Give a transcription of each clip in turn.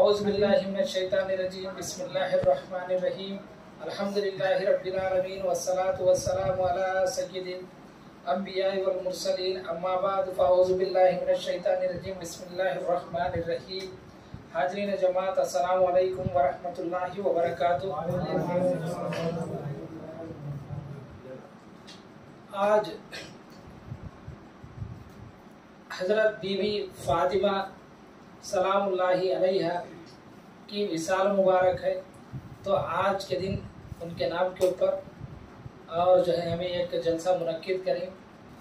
اعوذ باللہ من الشیطان الرجیم بسم اللہ الرحمن الرحیم الحمدللہ رب العالمین والصلاة والسلام علی سید الانبیاء والمرسلین اما بعد فاعوذ باللہ من الشیطان الرجیم بسم اللہ الرحمن الرحیم حاضرین جماعت السلام علیکم ورحمۃ اللہ وبرکاتہ۔ آج حضرت بی بی فاطمہ سلام اللہ علیہ کی وصال مبارک ہے، تو آج کے دن ان کے نام کے اوپر اور جو ہے ہمیں ایک جلسہ منعقد کریں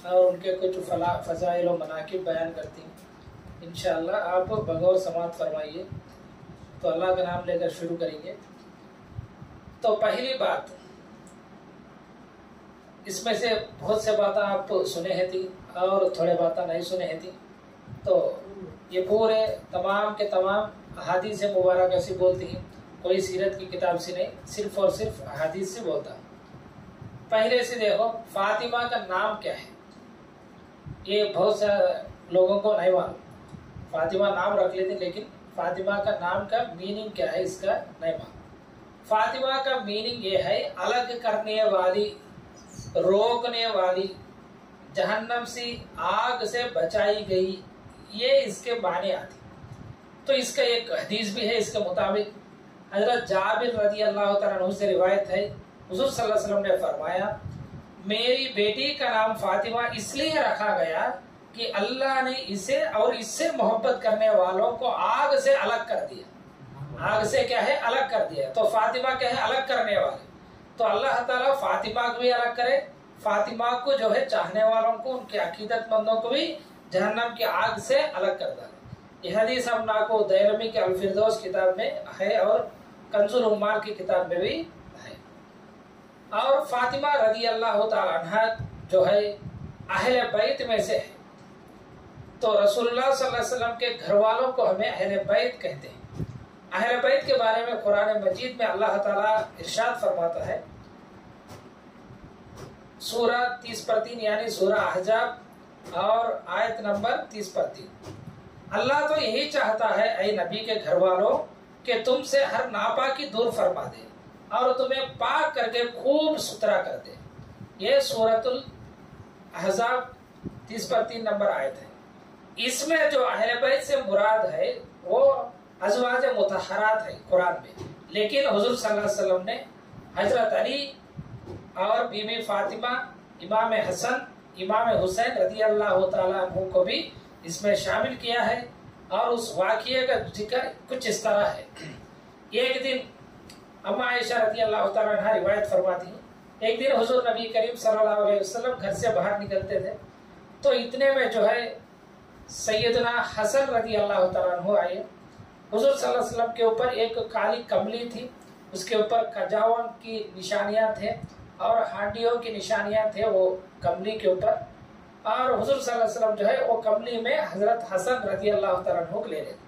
اور ان کے کچھ فضائل و مناقب بیان کرتی ہیں۔ انشاءاللہ آپ بغور سماعت فرمائیے۔ تو اللہ کا نام لے کر شروع کریں گے۔ تو پہلی بات، اس میں سے بہت سے باتیں آپ سنے ہیں تھی اور تھوڑے باتیں نہیں سنے ہیں تھی، تو یہ پورے تمام کے تمام احادیث مبارکہ سے بولتی ہیں، کوئی سیرت کی کتاب سے نہیں، صرف اور صرف احادیث سے بولتا۔ پہلے سے دیکھو فاطمہ کا نام کیا ہے، یہ بہت سے لوگوں کو نہیں معلوم۔ فاطمہ نام رکھ لیتے لیکن فاطمہ کا نام کا میننگ کیا ہے اس کا نہیں معلوم۔ فاطمہ کا میننگ یہ ہے الگ کرنے والی، روکنے والی، جہنم سے آگ سے بچائی گئی، یہ اس کے معنی آتی۔ تو اس کا ایک حدیث بھی ہے، اس کے مطابق حضرت جابر رضی اللہ تعالیٰ عنہ سے روایت ہے، حضور صلی اللہ علیہ وسلم نے فرمایا میری بیٹی کا نام فاطمہ اس لیے رکھا گیا کہ اللہ نے اسے اور اس سے محبت کرنے والوں کو آگ سے الگ کر دیا۔ آگ سے کیا ہے؟ الگ کر دیا۔ تو فاطمہ کیا ہے؟ الگ کرنے والے۔ تو اللہ تعالیٰ فاطمہ کو بھی الگ کرے، فاطمہ کو جو ہے چاہنے والوں کو، ان کے عقیدت مندوں کو بھی جہنم کی آگ سے الگ کر دے۔ یہ حدیث ہم کو دیلمی کے الفردوس کتاب میں ہے اور کنز العمال کی کتاب میں بھی ہے۔ اور فاطمہ رضی اللہ تعالی عنہ جو ہے اہل بیت میں سے ہے، تو رسول اللہ صلی اللہ علیہ وسلم کے گھر والوں کو ہمیں اہل بیت کہتے ہیں۔ اہل بیت کے بارے میں قرآن مجید میں اللہ تعالیٰ ارشاد فرماتا ہے، سورہ 30/3 یعنی سورہ احزاب اور آیت نمبر 30/3۔ اللہ تو یہی چاہتا ہے اے نبی کے گھر والوں کہ تم سے ہر ناپاکی دور فرما دے اور تمہیں پاک کر کے خوب ستھرا کر دے۔ یہ سورۃ الاحزاب 30/3 نمبر آیت ہے۔ اس میں جو اہل بیت سے مراد ہے وہ ازواج مطہرات ہے قرآن میں، لیکن حضور صلی اللہ علیہ وسلم نے حضرت علی اور بی بی فاطمہ، امام حسن، امام حسین رضی اللہ تعالیٰ عنہ کو بھی اس میں شامل کیا ہے۔ اور اس واقعے کا ذکر کچھ اس طرح ہے۔ ایک دن اما عائشہ رضی اللہ تعالیٰ عنہ روایت فرماتی ہیں، ایک دن حضور نبی کریم صلی اللہ علیہ وسلم گھر سے باہر نکلتے تھے، تو اتنے میں جو ہے سیدنا حسن رضی اللہ تعالیٰ عنہ آئے۔ حضور صلی اللہ علیہ وسلم کے اوپر ایک کالی کملی تھی، اس کے اوپر کھجاؤں کی نشانیاں تھے اور ہانڈیوں کی نشانیاں تھے وہ کملی کے اوپر، اور حضور صلی اللہ علیہ وسلم جو ہے وہ کملی میں حضرت حسن رضی اللہ تعالیٰ عنہ کو لے لیتے۔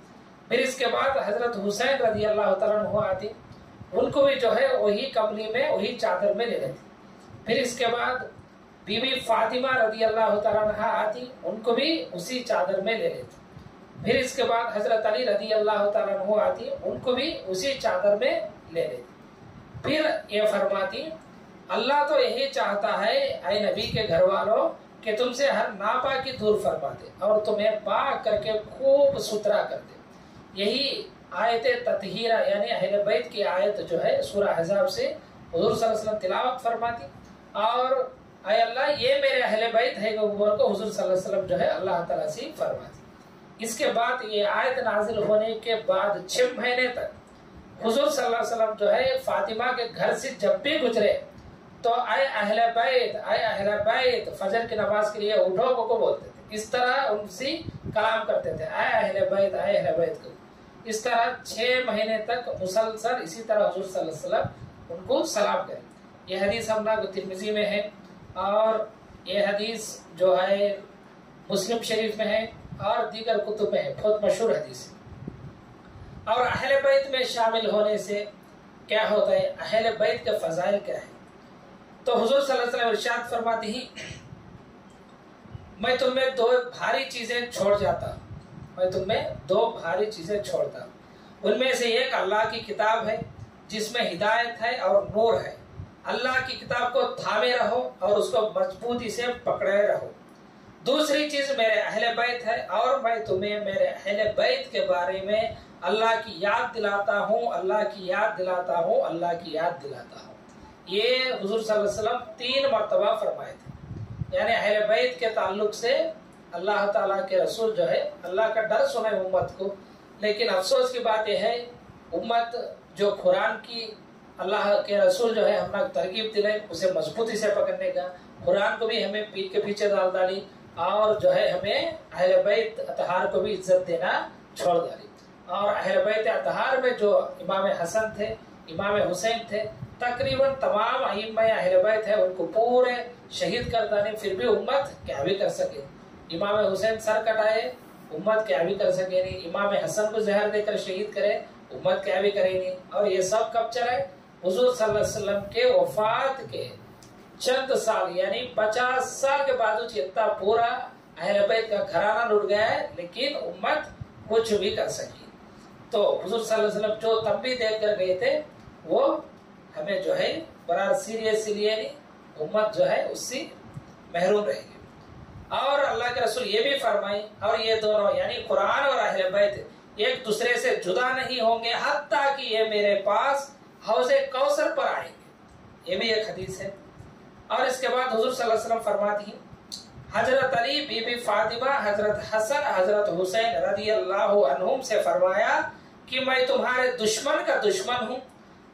پھر اس کے بعد حضرت حسین رضی اللہ تعالیٰ عنہ آتی، ان کو بھی جو ہے وہی کملی میں وہی چادر میں لے لیتے۔ پھر اس کے بعد بی بی فاطمہ رضی اللہ تعالیٰ عنہ آتی، ان کو بھی اسی چادر میں لے لیتے۔ پھر اس کے بعد حضرت علی رضی اللہ تعالیٰ عنہ آتی، ان کو بھی اسی چادر میں لے لیتے۔ پھر یہ فرماتی اللہ تو یہی چاہتا ہے اے نبی کے گھر والوں کہ تم سے ہر ناپاکی دور فرما دے اور تمہیں پاک کر کے خوب ستھرا کر دے۔ یہی آیت تطہیرہ یعنی اہل بیت کی آیت جو ہے سورہ احزاب سے حضور صلی اللہ علیہ وسلم تلاوت فرماتی، اور اے اللہ یہ میرے اہل بیت ہے کو حضور صلی اللہ علیہ وسلم جو ہے اللہ تعالیٰ سے فرماتی۔ اس کے بعد یہ آیت نازل ہونے کے بعد 6 مہینے تک حضور صلی اللہ علیہ وسلم جو ہے فاطمہ کے گھر سے جب بھی گزرے تو اے اہل بیت، اے اہل بیت، فجر کی نماز کے لیے اٹھو کو بولتے تھے۔ اس طرح ان سے کلام کرتے تھے، اے اہل بیت، اے اہل بیت کو۔ اس طرح 6 مہینے تک مسلسل اسی طرح حضور صلی اللہ علیہ وسلم ان کو سلام کرے۔ یہ حدیث ہم کو ترمذی میں ہے اور یہ حدیث جو ہے مسلم شریف میں ہے اور دیگر کتب میں ہے، بہت مشہور حدیث ہے۔ اور اہل بیت میں شامل ہونے سے کیا ہوتا ہے، اہل بیت کے فضائل کیا ہے؟ تو حضور صلی اللہ علیہ وسلم ارشاد فرماتے ہیں میں تمہیں 2 بھاری چیزیں چھوڑ جاتا ہوں، میں تمہیں 2 بھاری چیزیں چھوڑتا ہوں۔ उनमें से एक अल्लाह की किताब है जिसमें हिदायत है और नूर है। अल्लाह की किताब को थामे रहो और उसको मजबूती से पकड़े रहो। दूसरी चीज मेरे अहले बैत है और मैं तुम्हें मेरे अहले बैत के बारे में अल्लाह की याद दिलाता हूँ, अल्लाह की याद दिलाता हूँ, अल्लाह की याद दिलाता हूँ। ये हुजूर सल्लल्लाहु अलैहि वसल्लम 3 मर्तबा फरमाए थे। यानी अहले बैत के ताल्लुक से अल्लाह ताला के रसूल जो है अल्लाह का डर सुने उम्मत को। लेकिन अफसोस की बात यह है उम्मत जो कुरान की अल्लाह के रसूल जो है हमें तरकीब दिलाई उसे मजबूती से पकड़ने का, कुरान को भी हमें पीठ के पीछे डाल डाली और जो है हमें अहले बैत अतहार को भी इज्जत देना छोड़ डाली। और अहले बैत अतहार में जो इमाम हसन थे, इमाम हुसैन थे, तकरीबन तमाम अइम्मा अहले बैत है उनको पूरे शहीद कर डाले, फिर भी उम्मत क्या भी कर सके। इमाम हुसैन सर कटाए, उम्मत क्या भी कर सके नहीं। इमाम हसन को जहर देकर शहीद करे, उम्मत क्या भी करे नहीं। और ये सब कब चला है? हुजूर सल्लल्लाहु अलैहि वसल्लम के वफात के चंद साल यानी 50 साल के बाद इतना पूरा अहले बैत का घराना लुट गया है, लेकिन उम्मत कुछ भी कर सकी। तो हुजूर सल्लल्लाहु अलैहि वसल्लम जो तब भी देख कर गए थे वो हमें जो है बड़ा सीरियस लिए नहीं, उम्मत जो है उससे महरूम रहेगी। और अल्लाह के रसूल ये भी फरमाए और ये दोनों यानी कुरान और अहले बैत एक दूसरे से जुदा नहीं होंगे हत्ता कि ये मेरे पास हौज़े कौसर पर आएंगे। ये भी एक हदीस है। और इसके बाद हुजूर सल्लल्लाहु अलैहि वसल्लम फरमाती हैं हजरत अली, बीबी फातिमा, हजरत हसन, हजरत हुसैन रदी अल्लाहु अन्हुम से फरमाया कि मैं तुम्हारे दुश्मन का दुश्मन हूँ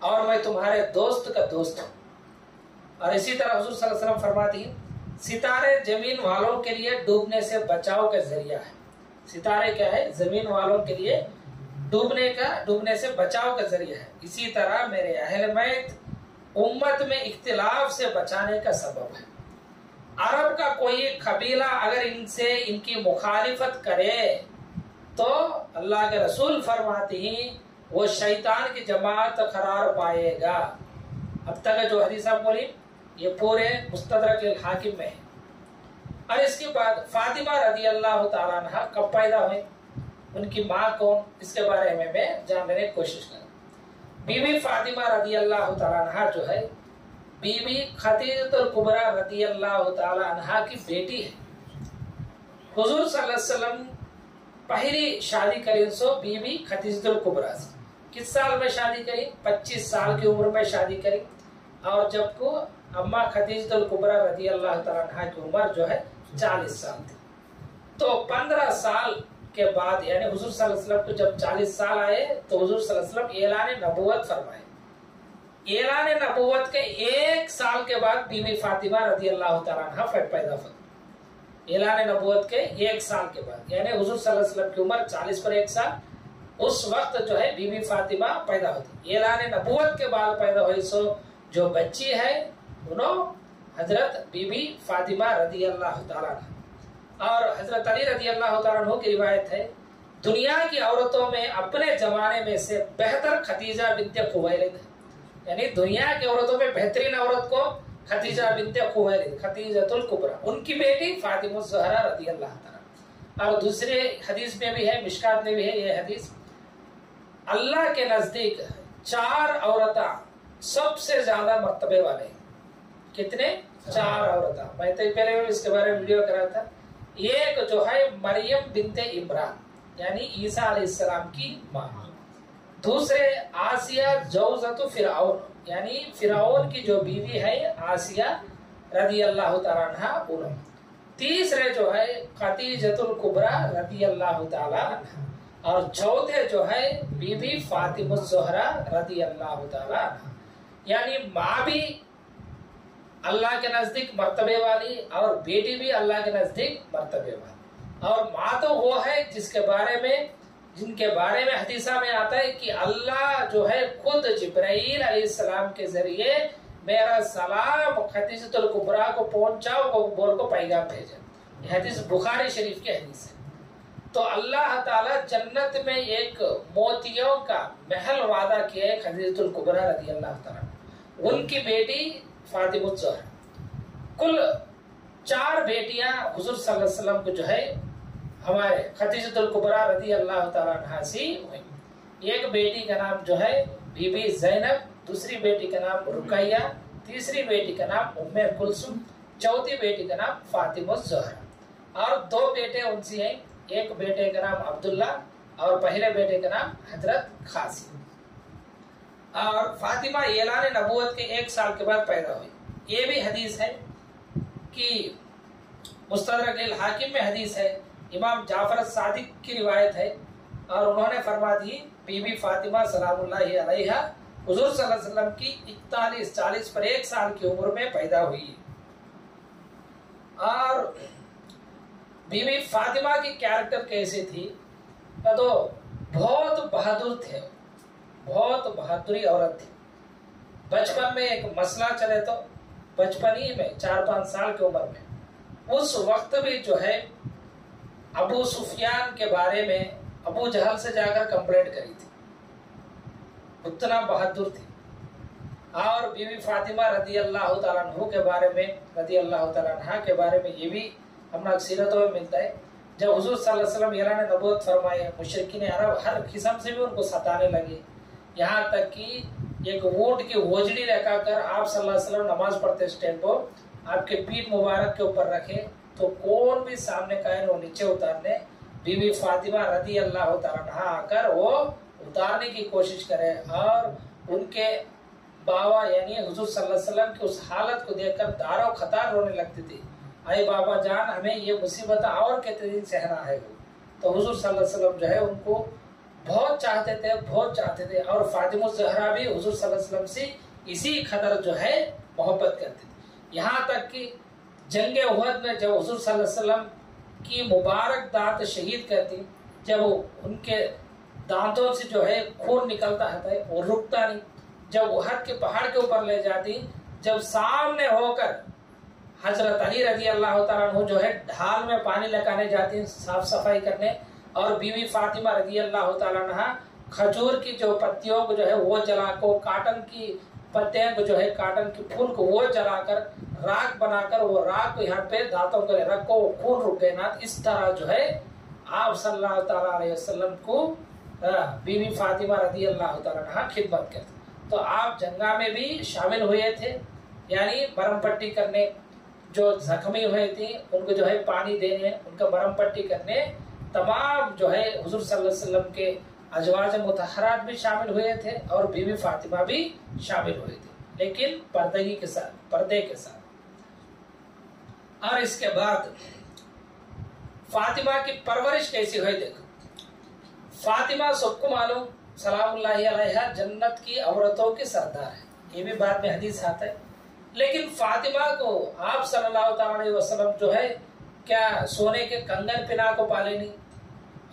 और मैं तुम्हारे दोस्त का दोस्त हूँ। और इसी तरह हुजूर सल्लल्लाहु अलैहि वसल्लम फरमाती हैं सितारे जमीन वालों के लिए डूबने से बचाव का जरिया है। सितारे क्या है? जमीन वालों के लिए डूबने से बचाव का जरिया है। इसी तरह मेरे अहले बैत उम्मत में इख्तिलाफ से बचाने का सबब है। अरब का कोई कबीला अगर इनसे इनकी मुखालिफत करे तो अल्लाह के रसूल फरमाते हैं वो शैतान की जमात करार पाएगा। अब तक जो हदीस आप बोली ये पूरे मुस्तदरक हाकिम में है। और इसके बाद फातिमा रदी अल्लाह तआला अन्हा कब पैदा हुई, उनकी माँ कौन, इसके बारे में मैं जानने की कोशिश करूँ। बीबी फातिमा रदी अल्लाह तआला अन्हा जो है बीबी खदीजतुल कुबरा रदी अल्लाह तआला अन्हा की बेटी है। हुजूर सल्लल्लाहु अलैहि वसल्लम पहली शादी करी सो बीबी खदीजतुल कुबरा से। किस साल में शादी करी? 25 साल की उम्र में शादी करी। और जबकि अम्मा खदीजतुल कुबरा रदी अल्लाह तआला अन्हा की उम्र जो है 40 साल थी। तो 15 साल के बाद यानी हुजूर सल्लल्लाहु अलैहि वसल्लम को जब 40 साल आए तो हुजूर सल्लल्लाहु अलैहि वसल्लम ऐलान नबुव्वत फरमाए। ऐलान नबुव्वत के 1 साल के बाद बीबी फातिमा रदी अल्लाह तआला अन्हा पैदा हुई। ऐलान नबुव्वत के 1 साल के बाद यानी हुजूर सल्लल्लाहु अलैहि वसल्लम की उम्र 40 पर 1 साल, उस वक्त जो है बीबी फातिमा पैदा होती। ऐलान नबुव्वत के बाद पैदा हुई सो जो बच्ची है उन्होंने हजरत बीबी फातिमा रदी अल्लाह तआला अन्हा। और हजरत अली रदी अल्लाह तआला अन्हु की रिवायत है दुनिया की औरतों में अपने जमाने में से बेहतर खदीजा बिन्ते खुवैलिद है। यानी दुनिया की औरतों में बेहतरीन औरत को खदीजा बिन्ते खुवैलिद, खदीजतुल कुबरा, उनकी बेटी फातिमा ज़हरा रदी अल्लाह तआला। और दूसरे हदीस में भी है, मिशकात में भी है ये हदीस, अल्लाह के नजदीक 4 औरतें सबसे ज्यादा मर्तबे वाले। कितने? 4 औरतें। मैं तो पहले इसके बारे में वीडियो करा था। एक जो है मरियम बिन्ते इमरान यानी ईसा अलैहिस्सलाम की माँ। दूसरे आसिया जौजतु फिरऔन यानी फिरऔन की जो बीवी है आसिया रदी अल्लाह तआला अन्हा उन्होंने। तीसरे जो है खदीजतुल कुबरा रदी अल्लाह तआला अन्हा। और चौथे जो है बीबी फातिमा ज़हरा रदी अल्लाह तआला अन्हा। यानी माँ भी अल्लाह के नजदीक मर्तबे वाली और बेटी भी अल्लाह के नजदीक मर्तबे वाली। और माँ तो वो है जिनके बारे में हदीसा में आता है कि अल्लाह जो है खुद जिब्राइल अलैहिस्सलाम के जरिए मेरा सलाम खदीजतुल कुबरा को पहुंचाओ को बोल को पैगाम भेजा। यह हदीस बुखारी शरीफ की हदीस है। तो अल्लाह ताला जन्नत में एक मोतियों का महल वादा किया है खदीजतुल कुबरा रदी अल्लाह तआला। उनकी बेटी फातिमा ज़हरा। कुल 4 बेटियां हुजूर सल्लल्लाहु अलैहि वसल्लम को जो है हमारे खदीजतुल कुबरा रदी अल्लाह तआला अन्हा से हुई। एक बेटी का नाम जो है बीबी ज़ैनब, दूसरी बेटी का नाम रुकैया, तीसरी बेटी का नाम उम्मे कुलसुम, चौथी बेटी का नाम फातिमा ज़हरा। और दो बेटे उनसे हैं, एक बेटे का नाम अब्दुल्ला और पहले बेटे का नाम हजरत खासिम। और फातिमा ऐलान नबूवत के 1 साल के बाद पैदा हुई। ये भी हदीस है कि मुस्तदरक अल हाकिम में हदीस है, इमाम जाफर सादिक की रिवायत है, और उन्होंने फरमा दी बीबी फातिमा सलामुल्लाहि अलैहा हुजूर सल्लल्लाहु अलैहि वसल्लम की 41-40 पर 1 साल की उम्र में पैदा हुई। और बीबी फातिमा की कैरेक्टर कैसे थी? तो बहुत बहादुर थे, बहुत बहादुरी औरत थी। बचपन में एक मसला चले तो बचपन ही में 4-5 साल की उम्र में उस वक्त भी जो है अबू सुफियान के बारे में अबू जहल से जाकर कंप्लेंट करी थी, उतना बहादुर थी। और बीवी फातिमा रदी अल्लाह तआला अन्हा के बारे में, रदी अल्लाह तआला अन्हा के बारे में ये भी हमारा सीरतों में मिलता है। जब हुजूर सल्लल्लाहु अलैहि वसल्लम ऐलान नबूवत फरमाए, मुशरिकीन अरब हर किस्म से भी उनको सताने लगे, यहाँ तक कि एक ऊंट की होजड़ी लगाकर आप सल्लल्लाहु अलैहि वसल्लम नमाज पढ़ते स्टेप को आपके पीठ मुबारक के ऊपर रखे तो कौन भी सामने का है वो नीचे उतारने, बीवी फातिमा रदी अल्लाह तआला अन्हा आकर वो उतारने की कोशिश करे। और उनके बाबा यानी हुजूर सल्लल्लाहु अलैहि वसल्लम की उस हालत को देखकर दारो खतार रोने लगती थी, अरे बाबा जान हमें ये मुसीबत और कितने दिन सहना है। तो हुजूर सल्लल्लाहु अलैहि वसल्लम जो है उनको बहुत चाहते थे, बहुत चाहते थे। और फातिमा ज़हरा भी हुजूर सल्लल्लाहु अलैहि वसल्लम से इसी कदर जो है मोहब्बत करती थी। यहाँ तक कि जंग उहद में जब हुजूर सल्लल्लाहु अलैहि वसल्लम की मुबारक दांत शहीद करती, जब उनके दांतों से जो है खून निकलता है वो रुकता नहीं, जब उहद के पहाड़ के ऊपर ले जाती, जब सामने होकर हजरत अली रजी अल्लाह तआला अन्हु जो है ढाल में पानी लगाने जाती साफ सफाई करने, और बीवी फातिमा रजी अल्लाह तआला अन्हा खजूर की जो पत्तियों को जो है वो जला को, काटन की पत्तियां को जो है काटन की फूल को वो जलाकर राख बनाकर वो राख को यहाँ पे दांतों के लिए रखो, खून रुक गए ना। इस तरह जो है आप सल्लल्लाहु तआला अलैहि वसल्लम को बीवी फातिमा रजी अल्लाह तआला अन्हा खिदमत करती। तो आप जंगा में भी शामिल हुए थे, यानी मरहम पट्टी करने, जो जख्मी हुए थे उनको जो है पानी देने, उनका मरहम पट्टी करने, तमाम जो है हुजूर सल्लल्लाहु अलैहि वसल्लम के अजवाज मुतहरात भी शामिल हुए थे और बीवी फातिमा भी शामिल हुए थे, लेकिन पर्दगी के साथ, पर्दे के साथ। और इसके बाद फातिमा की परवरिश कैसी हुई देखो। फातिमा सबको मालूम सलामुल्लाहि अलैहा जन्नत की औरतों के सरदार है, ये भी बाद में हदीस आता है। लेकिन फातिमा को आप सल्लल्लाहु अलैहि वसल्लम जो है क्या सोने के कंगन पिना को पाले नहीं,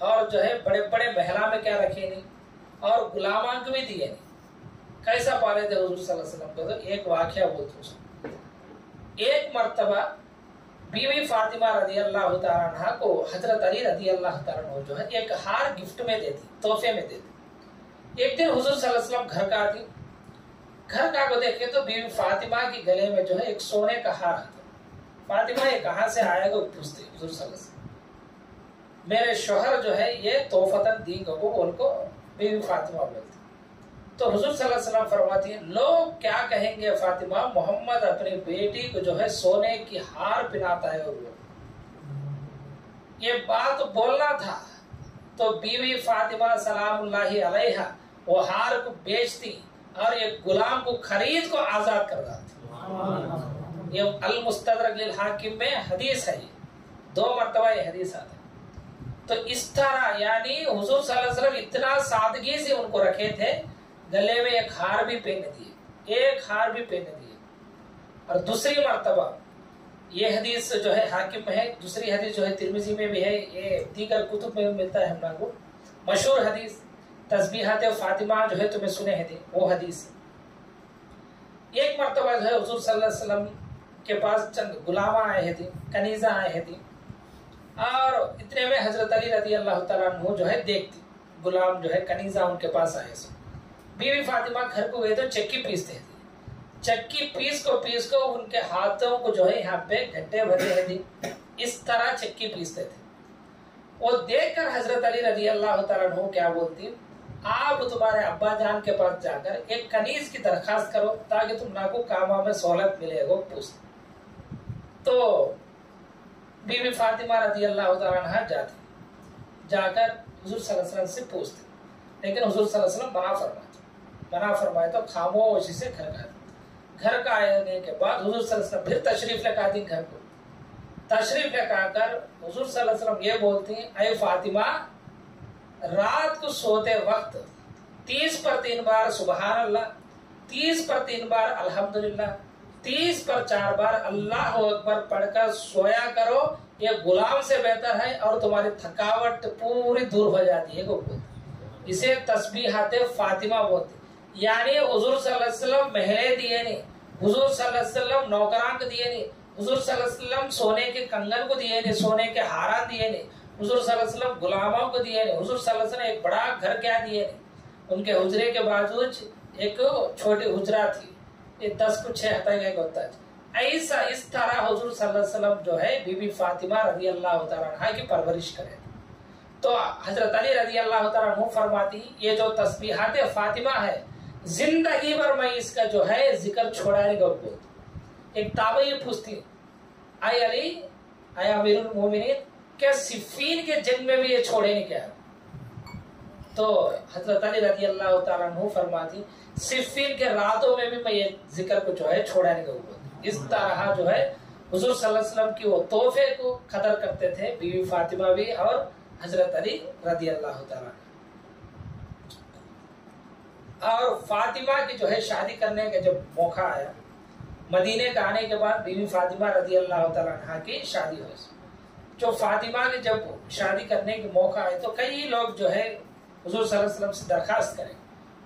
और जो है बड़े बड़े महला में क्या रखे नहीं, और गुलामान को भी दिए नहीं। कैसा पाले थे हुजूर सल्लल्लाहु अलैहि वसल्लम को? तो एक वाकया बोलते, एक मर्तबा बीवी फातिमा रजी अल्लाह तआला अन्हा को हजरत अली रजी अल्लाह तआला अन्हु जो है एक हार गिफ्ट में देती, तोहफे में देती। एक दिन हुजूर सल्लल्लाहु अलैहि वसल्लम घर का आती, घर का को देखे तो बीवी फातिमा के गले में जो है एक सोने का हार आता। फातिमा ये कहाँ से आएगा पूछते हुजूर सल्लल्लाहु अलैहि वसल्लम, मेरे शोहर जो है ये तोहफतन दी को उनको बीवी फातिमा बोलती। तो हुजूर सल्लल्लाहु अलैहि वसल्लम फरमाती है, लोग क्या कहेंगे फातिमा, मोहम्मद अपनी बेटी को जो है सोने की हार पहनाता है। और ये बात बोलना था तो बीवी फातिमा सलामुल्लाहि अलैहा वो हार को बेचती और ये गुलाम को खरीद को आजाद कर देती। ये अल मुस्तदरक लिल हाकिम में हदीस है, ये 2 मरतबा ये हदीस आता है। तो इस तरह यानी हुजूर सल्लल्लाहु अलैहि वसल्लम इतना सादगी से उनको रखे थे, गले में एक हार भी पहने दिए, एक हार भी पहने दिए। और दूसरी मर्तबा ये हदीस जो है हाकिम में है, दूसरी हदीस जो है तिरमिजी में भी है, ये दीगर कुतुब में भी मिलता है हम लोगों को। मशहूर हदीस तस्बीहात फातिमा जो है तुम्हें सुने हैं वो हदीस। एक मर्तबा जो है हुजूर सल्लल्लाहु अलैहि वसल्लम के पास चंद गुलामा आए थे, कनीजा आए थे, और इतने में हजरत अली रजी अल्लाह तआला अन्हु जो है देखती गुलाम जो है कनीजा उनके पास आए। बीवी फातिमा घर को गए तो चक्की पीसते थे, चक्की पीस को उनके हाथों को जो है यहाँ पे गड्ढे भरे थे, इस तरह चक्की पीसते थे। वो देखकर हजरत अली रजी अल्लाह तआला अन्हु क्या बोलती, آپ تمہارے ابا جان کے پاس جا کر ایک کنیز کی درخواست کرو تاکہ تم کو کاموں میں سہولت ملے گا پوچھ. تو بی بی فاطمہ رضی اللہ تعالیٰ عنہ جاتی, جا کر حضور صلی اللہ علیہ وسلم سے پوچھتے, لیکن حضور صلی اللہ علیہ وسلم منع فرمائے. تو خاموشی سے گھر کا آنے کے بعد حضور صلی اللہ علیہ وسلم پھر تشریف لے آتی گھر کو. تشریف لے کر حضور صلی اللہ علیہ وسلم یہ بولتی ہیں, اے فاطمہ رات کو سوتے وقت 30 پر 3 بار سبحان اللہ, 30 پر 3 بار الحمدللہ, 30 پر 4 بار اللہ اکبر پڑھ کر سویا کرو, یہ غلام سے بہتر ہے اور تمہاری تھکاوٹ پوری دور ہو جاتی ہے. اسے تسبیحات فاطمہ بولتے. یعنی حضور صلی اللہ علیہ وسلم محلے دیے نہیں, حضور صلی اللہ علیہ وسلم نوکران کو دیے نہیں, حضور صلی اللہ علیہ وسلم سونے کے کنگن کو دیے نہیں, سونے کے ہاران دیے نہیں, حضور صلی اللہ علیہ وسلم غلاموں کو دیے نہیں, حضور صلی اللہ علیہ وسلم ایک بڑا گھر کیا دیے نہیں. ان کے حجرے کے باوجود ایک چھوٹی حجرہ تھی, یہ 10 کو 6 ہٹا گیا ہوتا ہے. ایسا اس طرح حضور صلی اللہ علیہ وسلم جو ہے بی بی فاطمہ رضی اللہ تعالیٰ عنہ کی پرورش کرے. تو حضرت علی رضی اللہ تعالیٰ عنہ فرماتی یہ جو تسبیحات فاطمہ ہے زندگی بھر میں اس کا جو ہے ذکر چھوڑانے کا بولتی. ایک تابعی پوچھتی, اے علی اے امیر المومنین کیا صفین کے جنگ میں بھی یہ چھوڑے نہیں کیا؟ تو حضرت علی رضی اللہ تعالیٰ عنہ فرماتی صفین کے راتوں میں بھی میں یہ ذکر کو جو ہے چھوڑانے کا بولتی. اس طرح جو ہے حضور صلی اللہ علیہ وسلم کی وہ تحفے کو قدر کرتے تھے بی بی فاطمہ بھی اور حضرت علی رضی اللہ تعالیٰ. اور فاطمہ کی جو ہے شادی کرنے کا جب موقع آیا, مدینے کا آنے کے بعد بی بی فاطمہ رضی اللہ تعالیٰ عنہ کی شادی ہوئی. جو فاطمہ کی جب شادی کرنے کے موقع آئے تو کئی لوگ جو ہے حضور صلی اللہ علیہ وسلم سے درخواست کریں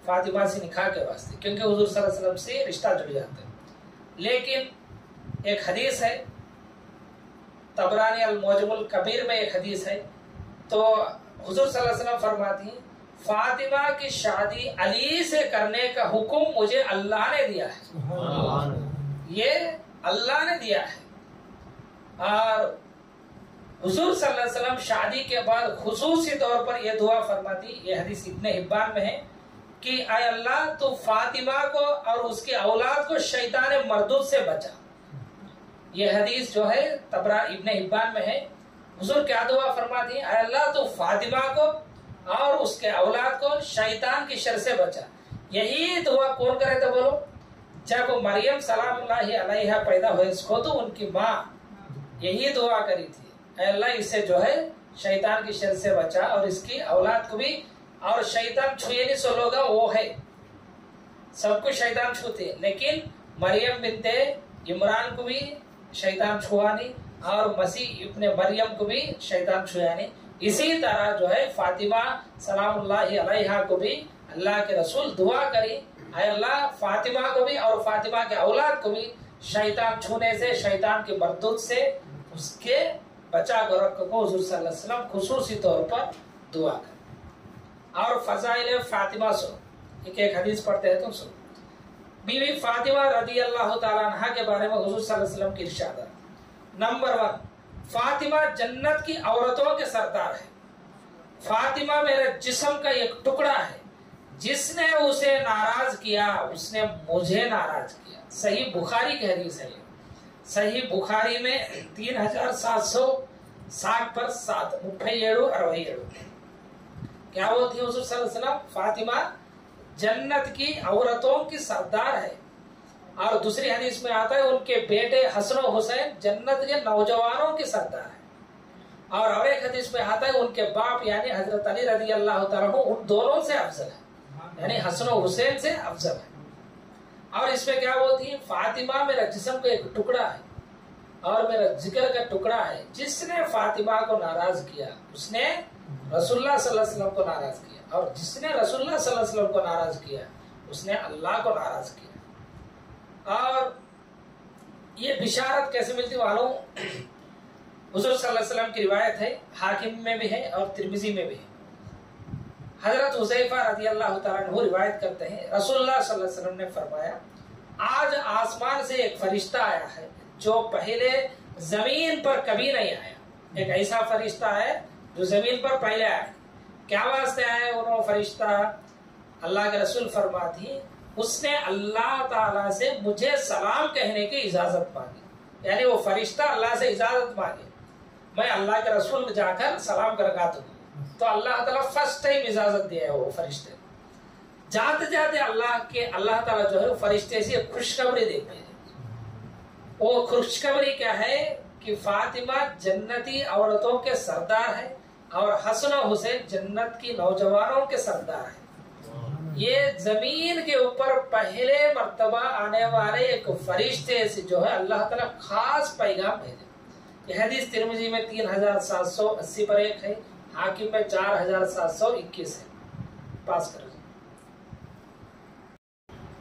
فاطمہ سے نکاح کے واسطے, کیونکہ حضور صلی اللہ علیہ وسلم سے رشتہ جڑ جاتا ہے. لیکن ایک حدیث ہے طبرانی المعجم الکبیر میں ایک حدیث ہے, تو حضور صلی اللہ علیہ وسلم فرماتی ہیں فاطمہ کی شادی علی سے کرنے کا حکم مجھے اللہ نے دیا ہے, یہ اللہ نے دیا ہے. اور حضور صلی اللہ علیہ وسلم شادی کے بعد خصوصی طور پر یہ دعا فرماتی, یہ حدیث ابن حبان میں ہے, کہ اے اللہ تو فاطمہ کو اور اس کی اولاد کو شیطان مردود سے بچا. یہ حدیث جو ہے ابن حبان میں ہے. حضور کیا دعا فرماتی ہیں, اے اللہ تو فاطمہ کو اور اس کے اولاد کو شیطان کی شر سے بچا. یہی دعا کون کرے تھے بولو؟ جب مریم سلام اللہ علیہا پیدا ہوئے اس کو تو ان کی ماں یہی دعا کری تھی, اے اللہ اسے جو ہے شیطان کی شر سے بچا اور اس کی اولاد کو بھی. اور شیطان چھوئے نہیں سو لوگا وہ ہے, سب کو شیطان چھوتے, لیکن مریم بنت عمران کو بھی شیطان چھوا نہیں اور مسیح ابن مریم کو بھی شیطان چھویا نہیں. اسی طرح جو ہے فاطمہ سلام اللہ علیہا کو بھی اللہ کے رسول دعا کری, اے اللہ فاطمہ کو بھی اور فاطمہ کے اولاد کو بھی شیطان چھونے سے, شیطان کی مردود سے اس کے بچا کر رکھو کو حضور صلی اللہ علیہ وسلم خصوصی طور پر دعا کر. اور فضائل فاطمہ سو ایک حدیث پڑھتے ہیں تم سو. بی بی فاطمہ رضی اللہ تعالیٰ عنہ کے بارے میں حضور صلی اللہ علیہ وسلم کی ارشاد ہے, نمبر 1 فاطمہ جنت کی عورتوں کے سردار ہے. فاطمہ میرے جسم کا ایک ٹکڑا ہے, جس نے اسے ناراض کیا اس نے مجھے ناراض کیا. صحیح بخاری کی حدیث ہے. صحیح بخاری میں 3760 پر 7 37 67. کیا ہوتی ہے حضور صلی اللہ علیہ وسلم فاطمہ جنت کی عورتوں کی سردار ہے. اور دوسری حدیث میں آتا ہے ان کے بیٹے حسن و حسین جنت کے نوجوانوں کی سردار ہے. اور ایک حدیث میں آتا ہے ان کے باپ یعنی حضرت علی رضی اللہ تعالیٰ عنہ ان دونوں سے افضل ہے, یعنی حسن و حسین سے افضل ہے. اور اس میں کیا بولتی ہے, فاطمہ میرا جسم کا ایک ٹکڑا ہے اور میرا ذکر کا ٹکڑا ہے. جس نے فاطمہ کو ناراض کیا اس نے رسول اللہ صلی اللہ علیہ وسلم کو ناراض کیا, اور جس نے رسول اللہ صلی اللہ علیہ وسلم کو ناراض کیا اس نے اللہ کو ناراض کیا. اور یہ بشارت کیسے ملتی معلوم, حضور صلی اللہ علیہ وسلم کی روایت ہے, حاکم میں بھی ہے اور ترمذی میں بھی ہے. حضرت حذیفہ رضی اللہ تعالیٰ عنہ روایت کرتے ہیں رسول اللہ صلی اللہ علیہ وسلم نے فرمایا, آج آسمان سے ایک فرشتہ آیا ہے جو پہلے زمین پر کبھی نہیں آیا. ایک ایسا فرشتہ ہے جو زمین پر پہلے آیا. کیا واسطے آئے وہ فرشتہ؟ अल्लाह के रसूल फरमाती हैं उसने अल्लाह ताला से मुझे सलाम कहने की इजाजत मांगी, यानी वो फरिश्ता अल्लाह से इजाजत मांगे मैं अल्लाह के रसूल को जाकर सलाम करगा दूं, तो अल्लाह ताला फर्स्ट टाइम इजाजत दिया है वो फरिश्ते। जाते जाते अल्लाह ताला जो है फरिश्ते से खुशखबरी देते हैं। वो खुशखबरी क्या है कि फातिमा जन्नती औरतों के सरदार है और हसन हुसैन जन्नत की नौजवानों के सरदार है। ये जमीन के ऊपर पहले मर्तबा आने वाले एक फरिश्ते से जो है अल्लाह ताला खास पैगाम भेजे। यह हदीस तिरमिजी में 3780 पर एक है, हाकिम में 4721 है। पास करो।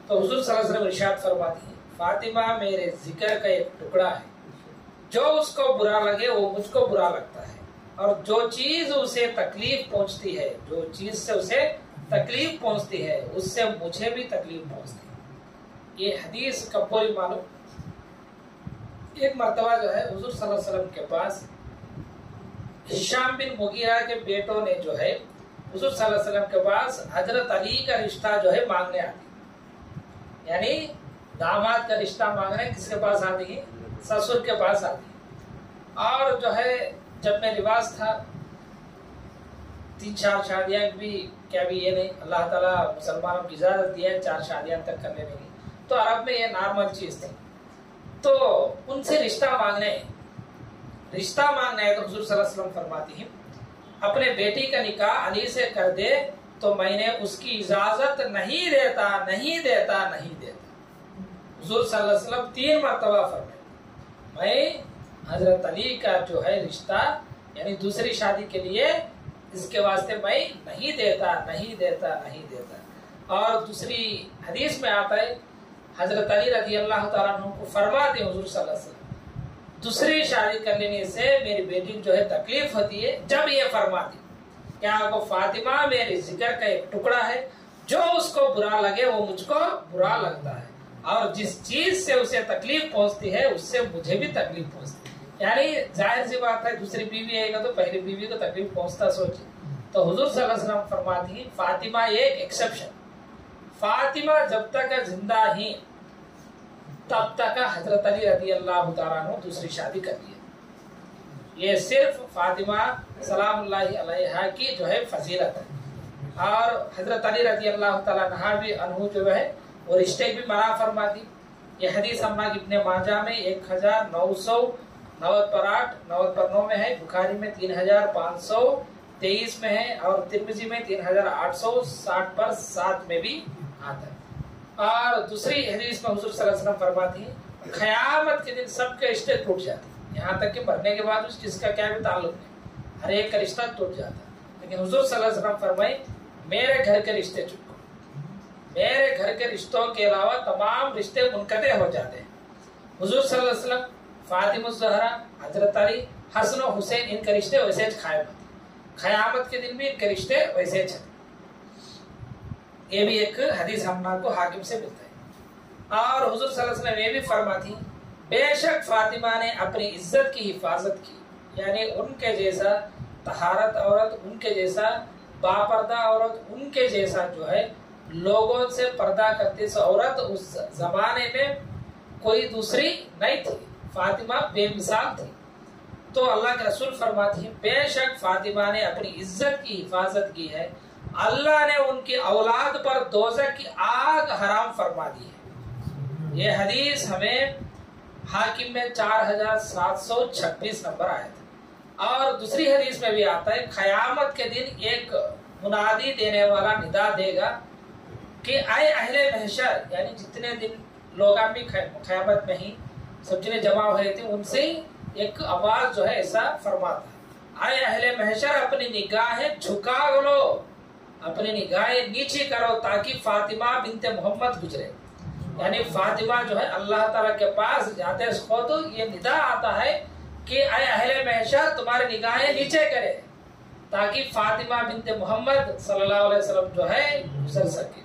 तो हुजूर सल्लल्लाहु अलैहि वसल्लम इरशाद फरमाती है फातिमा मेरे जिक्र का एक टुकड़ा है, जो उसको बुरा लगे वो मुझको बुरा लगता है, और जो चीज उसे तकलीफ पहुंचती है, जो चीज से उसे तकलीफ पहुंचती है उससे मुझे भी तकलीफ पहुंचती है। ये हदीस कब कोई मालूम, एक मर्तबा जो है हुजूर सल्लल्लाहु अलैहि वसल्लम के पास हिशाम बिन मुगीरा के बेटों ने जो है हुजूर सल्लल्लाहु अलैहि वसल्लम के पास हजरत अली का रिश्ता जो है मांगने आती, यानी दामाद का रिश्ता मांगने किसके पास आती है, ससुर के पास आती है। और जो है जब में रिवाज था 3-4 शादियां भी, क्या भी ये नहीं, अल्लाह ताला मुसलमानों की इजाजत दिया है 4 शादियां तक करने में, तो अरब में ये नॉर्मल चीज थी। तो उनसे रिश्ता मांगना है तो हुजूर सल्लल्लाहु अलैहि वसल्लम फरमाती है अपने बेटी का निकाह अली से कर दे तो मैंने उसकी इजाजत नहीं देता। हुजूर सल्लल्लाहु अलैहि वसल्लम 3 मर्तबा फरमाए मैं हजरत अली का जो है रिश्ता यानी दूसरी शादी के लिए इसके वास्ते मैं नहीं देता। और दूसरी हदीस में आता है हजरत अली रज़ी अल्लाह ताला अन्हु को फरमाते हैं हुजूर सल्लल्लाहु अलैहि वसल्लम दूसरी शादी कर लेने से मेरी बेटी को जो है तकलीफ होती है। जब ये फरमाती क्या आपको फातिमा मेरे जिक्र का एक टुकड़ा है, जो उसको बुरा लगे वो मुझको बुरा लगता है, और जिस चीज से उसे तकलीफ पहुंचती है उससे मुझे भी तकलीफ पहुंचती है। यानी जाहिर सी बात है दूसरी बीवी आएगा तो पहली बीवी को तकलीफ पहुंचता सोचिए। तो हुजूर सल्लल्लाहु अलैहि वसल्लम फरमाती है फातिमा एक एक्सेप्शन, फातिमा जब तक जिंदा ही तब तक हजरत अली रज़ी अल्लाह तआला अन्हु दूसरी शादी कर ली। ये सिर्फ फातिमा सलामुल्लाहि अलैहा की जो है फजीलत है। और हजरत अली रज़ी अल्लाह तआला अन्हु जो है वो रिश्ते भी मना फरमाती। ये हदीस अम्मा इब्ने माजा में 1998 में है, बुखारी में 3523 में है, और तिरमिजी में 3860 पर 7 में भी आता है। और दूसरी हदीस में हुजूर सल्लल्लाहु अलैहि वसल्लम फरमाती है क़यामत के दिन सबके रिश्ते टूट जाते हैं, यहाँ तक कि मरने के बाद उस जिसका क्या भी ताल्लुक नहीं, हर एक का रिश्ता टूट जाता है। लेकिन हुजूर सल्लल्लाहु अलैहि वसल्लम फरमाए मेरे घर के रिश्ते चुको, मेरे घर के रिश्तों के अलावा तमाम रिश्ते मुनक़ते हो जाते हैं। हुजूर सल्लल्लाहु अलैहि वसल्लम फातिमा ज़हरा, हजरत अली, हसन और हुसैन इनके रिश्ते वैसे कायम होते, क़यामत के दिन भी इनके रिश्ते वैसे चलते। ये भी एक हदीस हमना को हाकिम से मिलता है। और हुजूर सल्लल्लाहु अलैहि वसल्लम ये भी फरमाती बेशक फातिमा ने अपनी इज्जत की हिफाजत की, यानी उनके जैसा तहारत औरत, उनके जैसा बापर्दा औरत, उनके जैसा जो है लोगों से पर्दा करती औरत उस जमाने में कोई दूसरी नहीं थी। फातिमा बेमिसाल थी। तो अल्लाह के रसूल फरमाती है बेशक फातिमा ने अपनी इज्जत की हिफाजत की है, अल्लाह ने उनकी औलाद पर दोज़ख की आग हराम फरमा दी है। ये हदीस हमें हाकिम में 4726 नंबर आया था। और दूसरी हदीस में भी आता है क़यामत के दिन एक मुनादी देने वाला निदा देगा कि आए अहले महशर, यानी जितने दिन लोग भी क़यामत में ही सब जिन्हें जमा हुए थे उनसे एक आवाज जो है ऐसा फरमाता है आए अहले महशर अपनी निगाहें झुका लो, अपनी निगाहें नीचे करो ताकि फातिमा बिनते मोहम्मद गुजरे। यानी फातिमा जो है अल्लाह ताला के पास जाते खुद ये निदा आता है कि आए अहले महशर तुम्हारी निगाहें नीचे करे ताकि फातिमा बिनते मोहम्मद सल्लल्लाहु अलैहि वसल्लम जो है गुजर सके।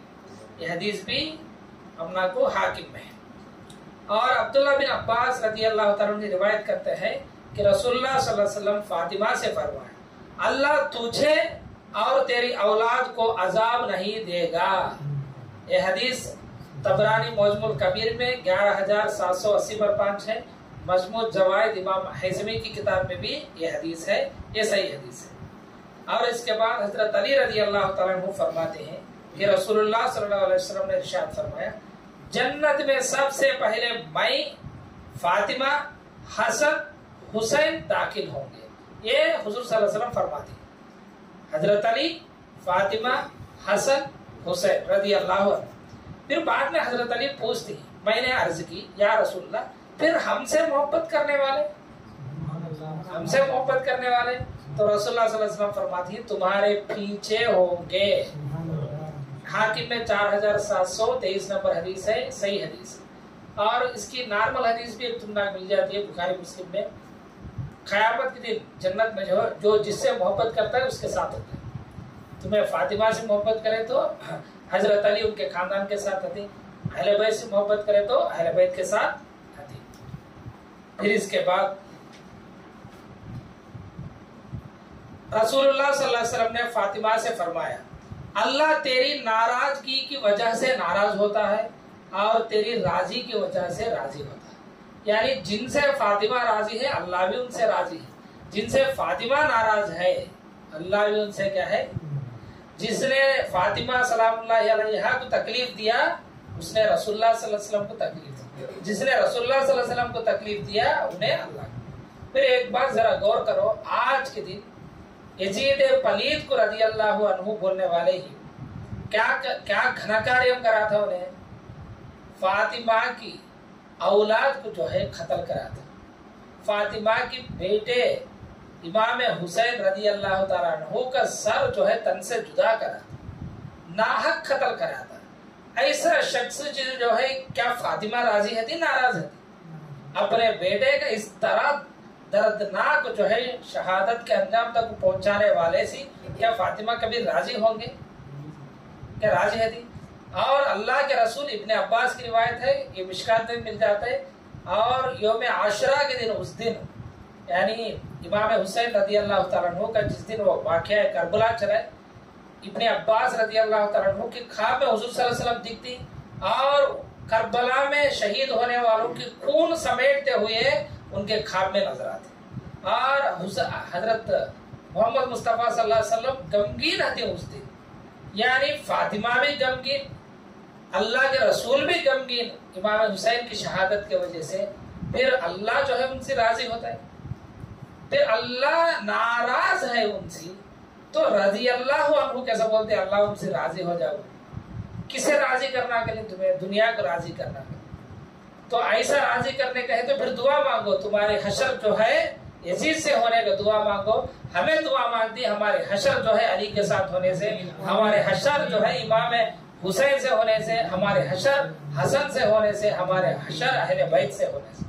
ये हदीस भी हमना को हाकिम में है। और अब्दुल्लाह बिन अब्बास रज़ी अल्लाह तआला अन्हु रिवायत करते हैं कि रसूलुल्लाह सल्लल्लाहु अलैहि वसल्लम फातिमा से फरमाया अल्लाह तुझे اور تیری اولاد کو عذاب نہیں دے گا. یہ حدیث طبرانی معجم الکبیر میں 11780 پر 5 ہے. مجموع زوائد امام حزمی کی کتاب میں بھی یہ حدیث ہے. یہ صحیح حدیث ہے. اور اس کے بعد حضرت علی رضی اللہ تعالیٰ عنہ فرماتے ہیں کہ رسول اللہ صلی اللہ علیہ وسلم نے ارشاد فرمایا جنت میں سب سے پہلے میں، فاطمہ، حسن، حسین داخل ہوں گے. یہ حضور صلی اللہ علیہ وسلم فرماتے ہیں. حضرت علی، فاطمہ، حسن، حسین رضی اللہ عنہ. پھر بعد میں حضرت علی پوچھتے ہیں، میں نے عرض کی یا رسول اللہ پھر ہم سے محبت کرنے والے، ہم سے محبت کرنے والے؟ تو رسول اللہ صلی اللہ علیہ وسلم فرماتی ہیں تمہارے پیچھے ہوں گے. حاکم میں 4723 نمبر حدیث ہے، صحیح حدیث. اور اس کی نارمل حدیث بھی ایک تمنا مل جاتی ہے بخاری مسلم میں. قیامت کے دن جنت میں جو جس سے محبت کرتا ہے اس کے ساتھ ہوتا ہے. تمہیں فاطمہ سے محبت کرے تو حضرت علی ان کے خاندان کے ساتھ آتے، اہل بیت سے محبت کرے تو اہل بیت کے ساتھ آتے. پھر اس کے بعد رسول اللہ صلی اللہ علیہ وسلم نے فاطمہ سے فرمایا اللہ تیری ناراضگی کی وجہ سے ناراض ہوتا ہے اور تیری راضی کی وجہ سے راضی ہوتا ہے. یعنی جن سے فاطمہ راضی ہے اللہ بھی ان سے راضی ہے، جن سے فاطمہ ناراض ہے اللہ بھی ان سے کیا ہے. جس نے فاطمہ سلام اللہ علیہا کو تکلیف دیا اس نے رسول اللہ صلی اللہ علیہ وسلم کو تکلیف دیا، جس نے رسول اللہ صلی اللہ علیہ وسلم کو تکلیف دیا انہیں اللہ. پھر ایک بات ذرا غور کرو، آج کے دن یزید پلید کو رضی اللہ عنہ بولنے والے ہی کیا گھنکاریوں کرا تھا انہیں؟ فاطمہ کی اولاد کو جو ہے قتل کرا تھا. فاطمہ کی بیٹے امام حسین رضی اللہ تعالیٰ عنہ کا سر جو ہے تن سے جدا کرا تھا، ناحق قتل کرا تھا. ایسا شخص جو ہے کیا فاطمہ راضی ہے تھی ناراض ہے تھی؟ اپنے بیٹے کا اس طرح دردناک جو ہے شہادت کے انجام تک پہنچانے والے سے کیا فاطمہ کبھی راضی ہوں گے؟ کیا راضی ہے تھی؟ اور اللہ کے رسول ابن عباس کی روایت ہے، یہ مشکات میں مل جاتا ہے. اور یوم عاشورہ کے دن، اس دن یعنی امام حسین رضی اللہ تعالیٰ عنہ کا جس دن وہ واقعہ کربلا چلا ہے، ابن عباس رضی اللہ تعالیٰ عنہ کی خواب میں حضور صلی اللہ علیہ وسلم دکھتی اور کربلا میں شہید ہونے والوں کی خون سمیٹتے ہوئے ان کے خواب میں نظر آتے. اور حضرت محمد مصطفیٰ صلی اللہ علیہ وسلم غمگین ہوتے اس دن. یعنی فاطمہ بھی غمگین، اللہ کے رسول بھی غمگین امام حسین کی شہادت کی وجہ سے. پھر اللہ جو ہے ان سے راضی ہوتا ہے. پھر اللہ ناراض ہے ان سے تو رضی اللہ عنہ کیسا بولتے ہیں؟ اللہ ان سے راضی ہو جاؤ. کسے راضی کرنا کے لیے؟ تمہیں دنیا کو راضی کرنا. تو ایسا راضی کرنے کا ہے تو پھر دعا مانگو، تمہارے حشر جو ہے یزید سے ہونے کا دعا مانگو. ہمیں دعا مانگتی ہمارے حشر جو ہے علی کے ساتھ ہونے سے، ہمارے حشر جو ہے امام حسین سے ہونے سے، ہمارے حشر حسن سے ہونے سے، ہمارے حشر اہل بیت سے ہونے سے.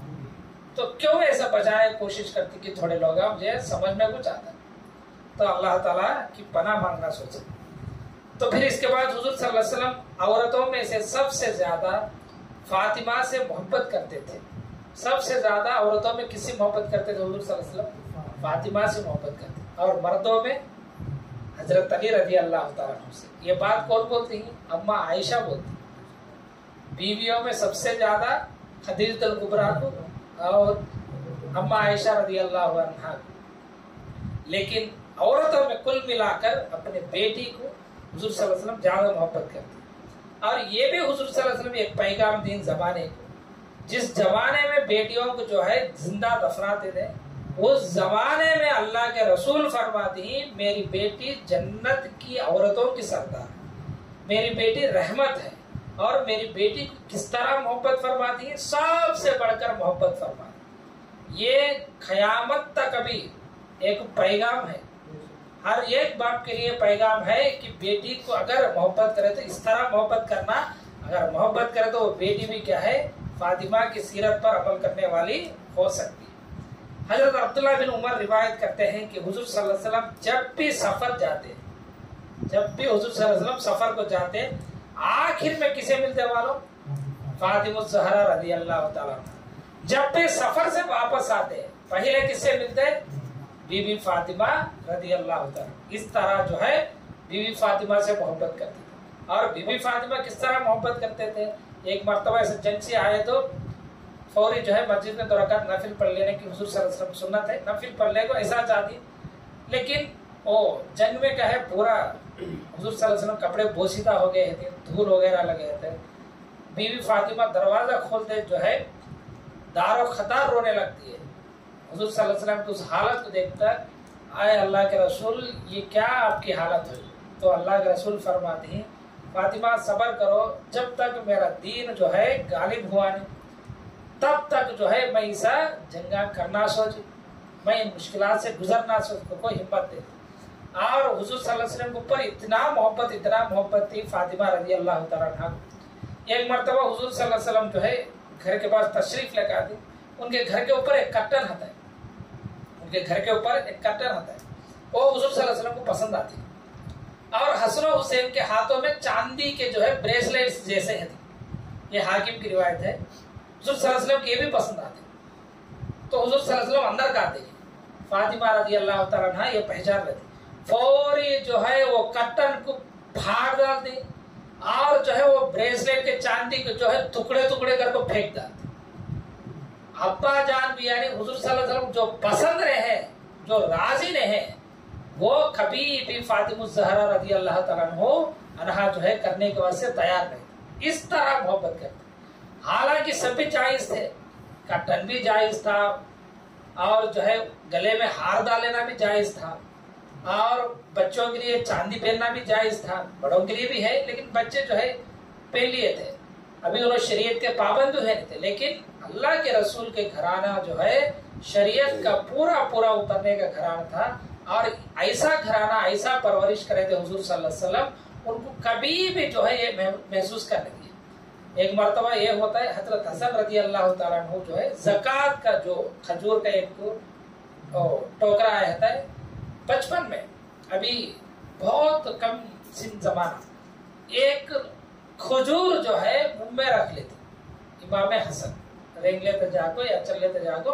تو کیوں ایسا بچانے کی کوشش کرتی کہ تھوڑے لوگ مجھے سمجھ میں کچھ آتا. تو اللہ تعالیٰ کی پناہ مانگنا سوچے. تو پھر اس کے بعد حضور صلی اللہ علیہ وسلم عورتوں میں سے سب سے زیادہ فاطمہ سے محبت کرتے تھے. سب سے زیادہ عورتوں میں کس سے محبت کرتے تھے حضور صلی اللہ علیہ وسلم؟ فاطمہ سے محبت کرتے. اور مردوں میں حضرت علی رضی اللہ تعالیٰ عنہ سے. یہ بات کون بولتی ہیں؟ اما عائشہ بولتی. بیویوں میں سب سے زیادہ خدیجہ الکبریٰ کو اور اما عائشہ رضی اللہ عنہا. لیکن عورتوں میں کل ملا کر اپنے بیٹی کو حضور صلی اللہ علیہ وسلم زیادہ محبت کرتے. اور یہ بھی حضور صلی اللہ علیہ وسلم ایک پیغام دین زمانے کو، جس زمانے میں بیٹیوں کو جو ہے زندہ دفناتے تھے، اس زمانے میں اللہ کے رسول فرماتے ہیں میری بیٹی جنت کی عورتوں کی سردار، میری بیٹی رحمت ہے. اور میری بیٹی کو کس طرح محبت فرماتی ہے؟ سب سے بڑھ کر محبت فرماتی. یہ قیامت تک ابھی ایک پیغام ہے، ہر ایک باپ کے لیے پیغام ہے کہ بیٹی کو اگر محبت کرے تو اس طرح محبت کرنا. اگر محبت کرے تو وہ بیٹی بھی کیا ہے؟ فاطمہ کی سیرت پر عمل کرنے والی ہو سکتی. حضرت عبداللہ بن عمر روایت کرتے ہیں کہ حضور صلی اللہ علیہ وسلم جب بھی سفر جاتے، جب بھی حضور صلی اللہ علیہ وسلم سفر کو جاتے، آخر میں کسے ملتے والوں؟ فاطمہ الزہرا رضی اللہ تعالیٰ عنہ. جب بھی سفر سے واپس آتے پہلے کس سے ملتے؟ बीबी फातिमा रदी अल्लाह तआला, इस तरह जो है बीबी फातिमा से मोहब्बत करते थे। और बीबी फातिमा किस तरह मोहब्बत करते थे, एक मरतबा ऐसे जंग से आए तो फौरी जो है मस्जिद में 2 रकात नफिल पढ़ लेने की हुजूर सल्लल्लाहु अलैहि वसल्लम सुन्नत है, नफिल पढ़ ले को ऐसा चाहती, लेकिन ओ जंग में क्या है पूरा हुजूर सल्लल्लाहु अलैहि वसल्लम कपड़े बोसीदा हो गए थे, धूल वगैरह लगे थे। बीवी फातिमा दरवाजा खोलते जो है दारो खतार रोने लगती है। हुजूर सल्लल्लाहु अलैहि वसल्लम की उस हालत को देखकर, आए अल्लाह के रसूल ये क्या आपकी हालत हुई? तो अल्लाह के रसूल फरमाते हैं, फातिमा सब्र करो, जब तक मेरा दीन जो है गालिब हुआ नहीं तब तक जो है मैं ऐसा जंगा करना सोच, मैं इन मुश्किलात से गुजरना सोच को हिम्मत दे। और हुजूर सल्लल्लाहु अलैहि वसल्लम के ऊपर इतना मोहब्बत थी फातिमा रजी अल्लाह तआला अन्हा। एक मरतबा हुजूर सल्लल्लाहु अलैहि वसल्लम जो है घर के पास तशरीफ लेकर आते, उनके घर के ऊपर एक कर्टन आता है, उनके घर के ऊपर एक कर्टन आता है, वो हुजूर सल्लल्लाहु अलैहि वसल्लम को पसंद आती है। और हसन और हुसैन के हाथों में चांदी के जो है ब्रेसलेट्स जैसे हैं, ये हाकिम की रिवायत है, हुजूर सल्लल्लाहु अलैहि वसल्लम के भी पसंद आते। तो हुजूर सल्लल्लाहु अलैहि वसल्लम अंदर का आते, फातिमा रजी अल्लाह तआला अन्हा ये पहचान लेते, फौरी जो है वो कर्टन को फाड़ डालते और जो है वो ब्रेसलेट के चांदी के जो है टुकड़े टुकड़े करके फेंक डालते। अब्बा जान भी यानी हुजूर सल्लल्लाहु अलैहि वसल्लम जो पसंद रहे, जो राजी रहे, वो कभी भी फातिमा ज़हरा रजी अल्लाह तआला अन्हा जो है करने के वास्ते तैयार नहीं। इस तरह मोहब्बत करते। हालांकि सब भी जायज थे, कर्टन भी जायज था और जो है गले में हार डाल लेना भी जायज था और बच्चों के लिए चांदी पहनना भी जायज था, बड़ों के लिए भी है, लेकिन बच्चे जो है पहन लिए थे, अभी उन्होंने शरीयत के पाबंद है थे। लेकिन अल्लाह के रसूल के घराना जो है शरीयत का पूरा उतरने का घराना था और ऐसा घराना, ऐसा परवरिश करे थे हुजूर सल्लल्लाहु अलैहि वसल्लम, उनको कभी भी जो है ये महसूस करने दिया। एक मरतबा ये होता है, हजरत हसन रजी अल्लाह तआला अन्हु जो है ज़कात का जो खजूर का एक टोकरा आया था बचपन में, अभी बहुत कम सिन जमाना, एक खजूर जो है मुंह में रख लेती इमाम हसन, रेंग लेते जाको या चल लेते जाको,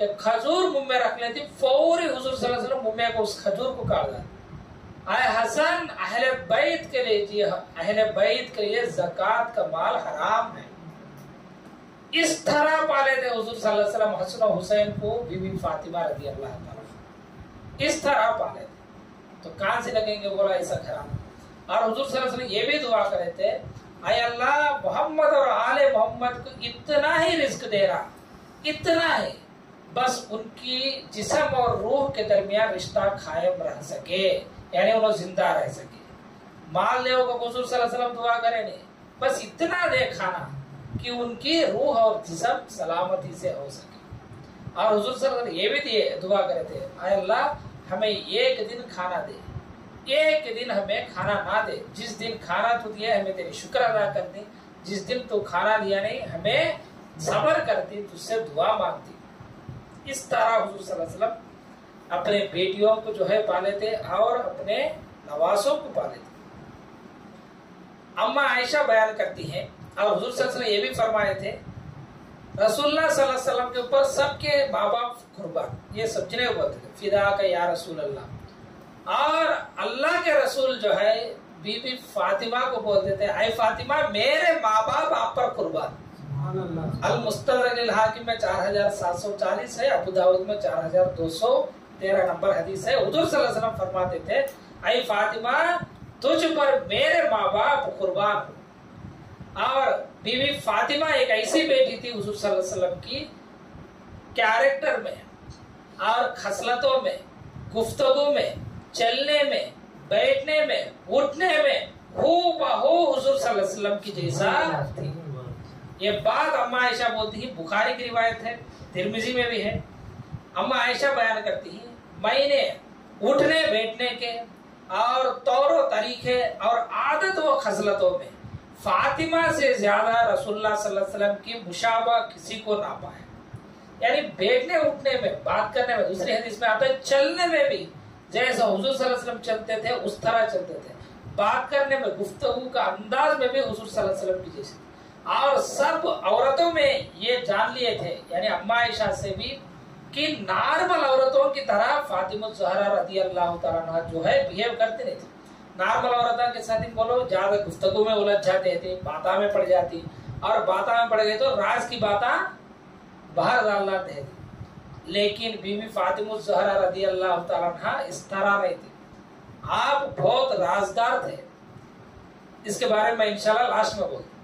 एक खजूर मुंह में रख लेती, फौरी हुजूर सल्लल्लाहु अलैहि वसल्लम मुंह में उस खजूर को काट देते। आए हसन, अहले बैत के लिए जी, अहले बैत के लिए ज़कात का माल हराम है। इस तरह पाले थे हुजूर सल्लल्लाहु अलैहि वसल्लम हसन और हुसैन को, बीबी फातिमा रज़ी अल्लाह तआला, इस तरह पाले थे। तो कहां से लगेंगे बोला ऐसा घराना। और हुजूर सल्लल्लाहु अलैहि वसल्लम ये भी दुआ करे थे, आए अल्लाह मोहम्मद और आले मोहम्मद को इतना ही रिस्क दे रहा, इतना ही, बस उनकी जिस्म और रूह के दरमियान रिश्ता कायम रह सके, यानी उन्हें जिंदा रह सके। माल ले को हुजूर सल्लल्लाहु अलैहि वसल्लम दुआ करे नहीं, बस इतना दे खाना कि उनकी रूह और जिस्म सलामती से हो सके। और हुजूर सल्लल्लाहु अलैहि वसल्लम ये भी दिए दुआ करे थे, आए अल्लाह हमें एक दिन खाना दे, एक दिन हमें खाना ना दे, जिस दिन खाना तू दिया हमें तेरी शुक्र अदा कर दे, जिस दिन तू खाना दिया नहीं हमें सब्र करती, तुझसे दुआ मांगती। इस तरह हुजूर सल्लल्लाहु अलैहि वसल्लम अपने बेटियों को जो है पाले थे और अपने नवासों को पाले थे। अम्मा आयशा बयान करती हैं, और हुजूर सल्लल्लाहु अलैहि वसल्लम ये भी फरमाए थे, रसूलुल्लाह सल्लल्लाहु अलैहि वसल्लम के ऊपर सबके माँ बाप कुर्बान, ये समझने बोलते थे, फिदा का या रसूल अल्लाह। और अल्लाह के रसूल जो है बीबी फातिमा को बोलते थे, आए फातिमा मेरे माँ बाप आप पर कुर्बान। अल मुस्तदरक अल हाकिम में 4740 है, अबू दाऊद में 4213 नंबर हदीस है। हुजूर सल्लल्लाहु अलैहि वसल्लम फरमाते थे, आई फातिमा तुझ पर मेरे माँ बाप कुर्बान। और बीवी फातिमा एक ऐसी बेटी थी हुजूर सल्लल्लाहु अलैहि वसल्लम की, कैरेक्टर में और खसलतों में, गुफ्तगू में, चलने में, बैठने में, उठने में हूबहू हुजूर सल्लल्लाहु अलैहि वसल्लम की जैसा थी। ये बात अम्मा आयशा बोलती है, बुखारी की रिवायत है, तिरमिजी में भी है। अम्मा आयशा बयान करती है, मैंने उठने बैठने के और तौर तरीके और आदत व खसलतों में फातिमा से ज्यादा रसूलुल्लाह सल्लल्लाहु अलैहि वसल्लम की मुशाबा किसी को ना पाए। यानी बैठने उठने में, बात करने में, दूसरी हदीस में आता है चलने में भी जैसा हुजूर सल्लल्लाहु अलैहि वसल्लम चलते थे उस तरह चलते थे, बात करने में, गुफ्तगू का अंदाज में भी हुजूर सल्लल्लाहु अलैहि वसल्लम की जैसी। और सब औरतों में ये जान लिए थे, यानी अम्मा आयशा से भी कि नॉर्मल औरतों की तरह फातिमा ज़हरा रज़ी अल्लाह तआला अन्हा जो है बिहेव करते नहीं थे। नॉर्मल औरतों के साथ बोलो ज्यादा गुफ्तगू में उलझ जाते थे, बाता में पड़ जाती, और बाता में पड़ गए तो राज की बाता बाहर डालना थे। लेकिन बीवी फातिमा ज़हरा रज़ी अल्लाह तआला अन्हा इस तरह नहीं थी। आप बहुत राजदार थे, इसके बारे में इंशाल्लाह लास्ट में बोलते।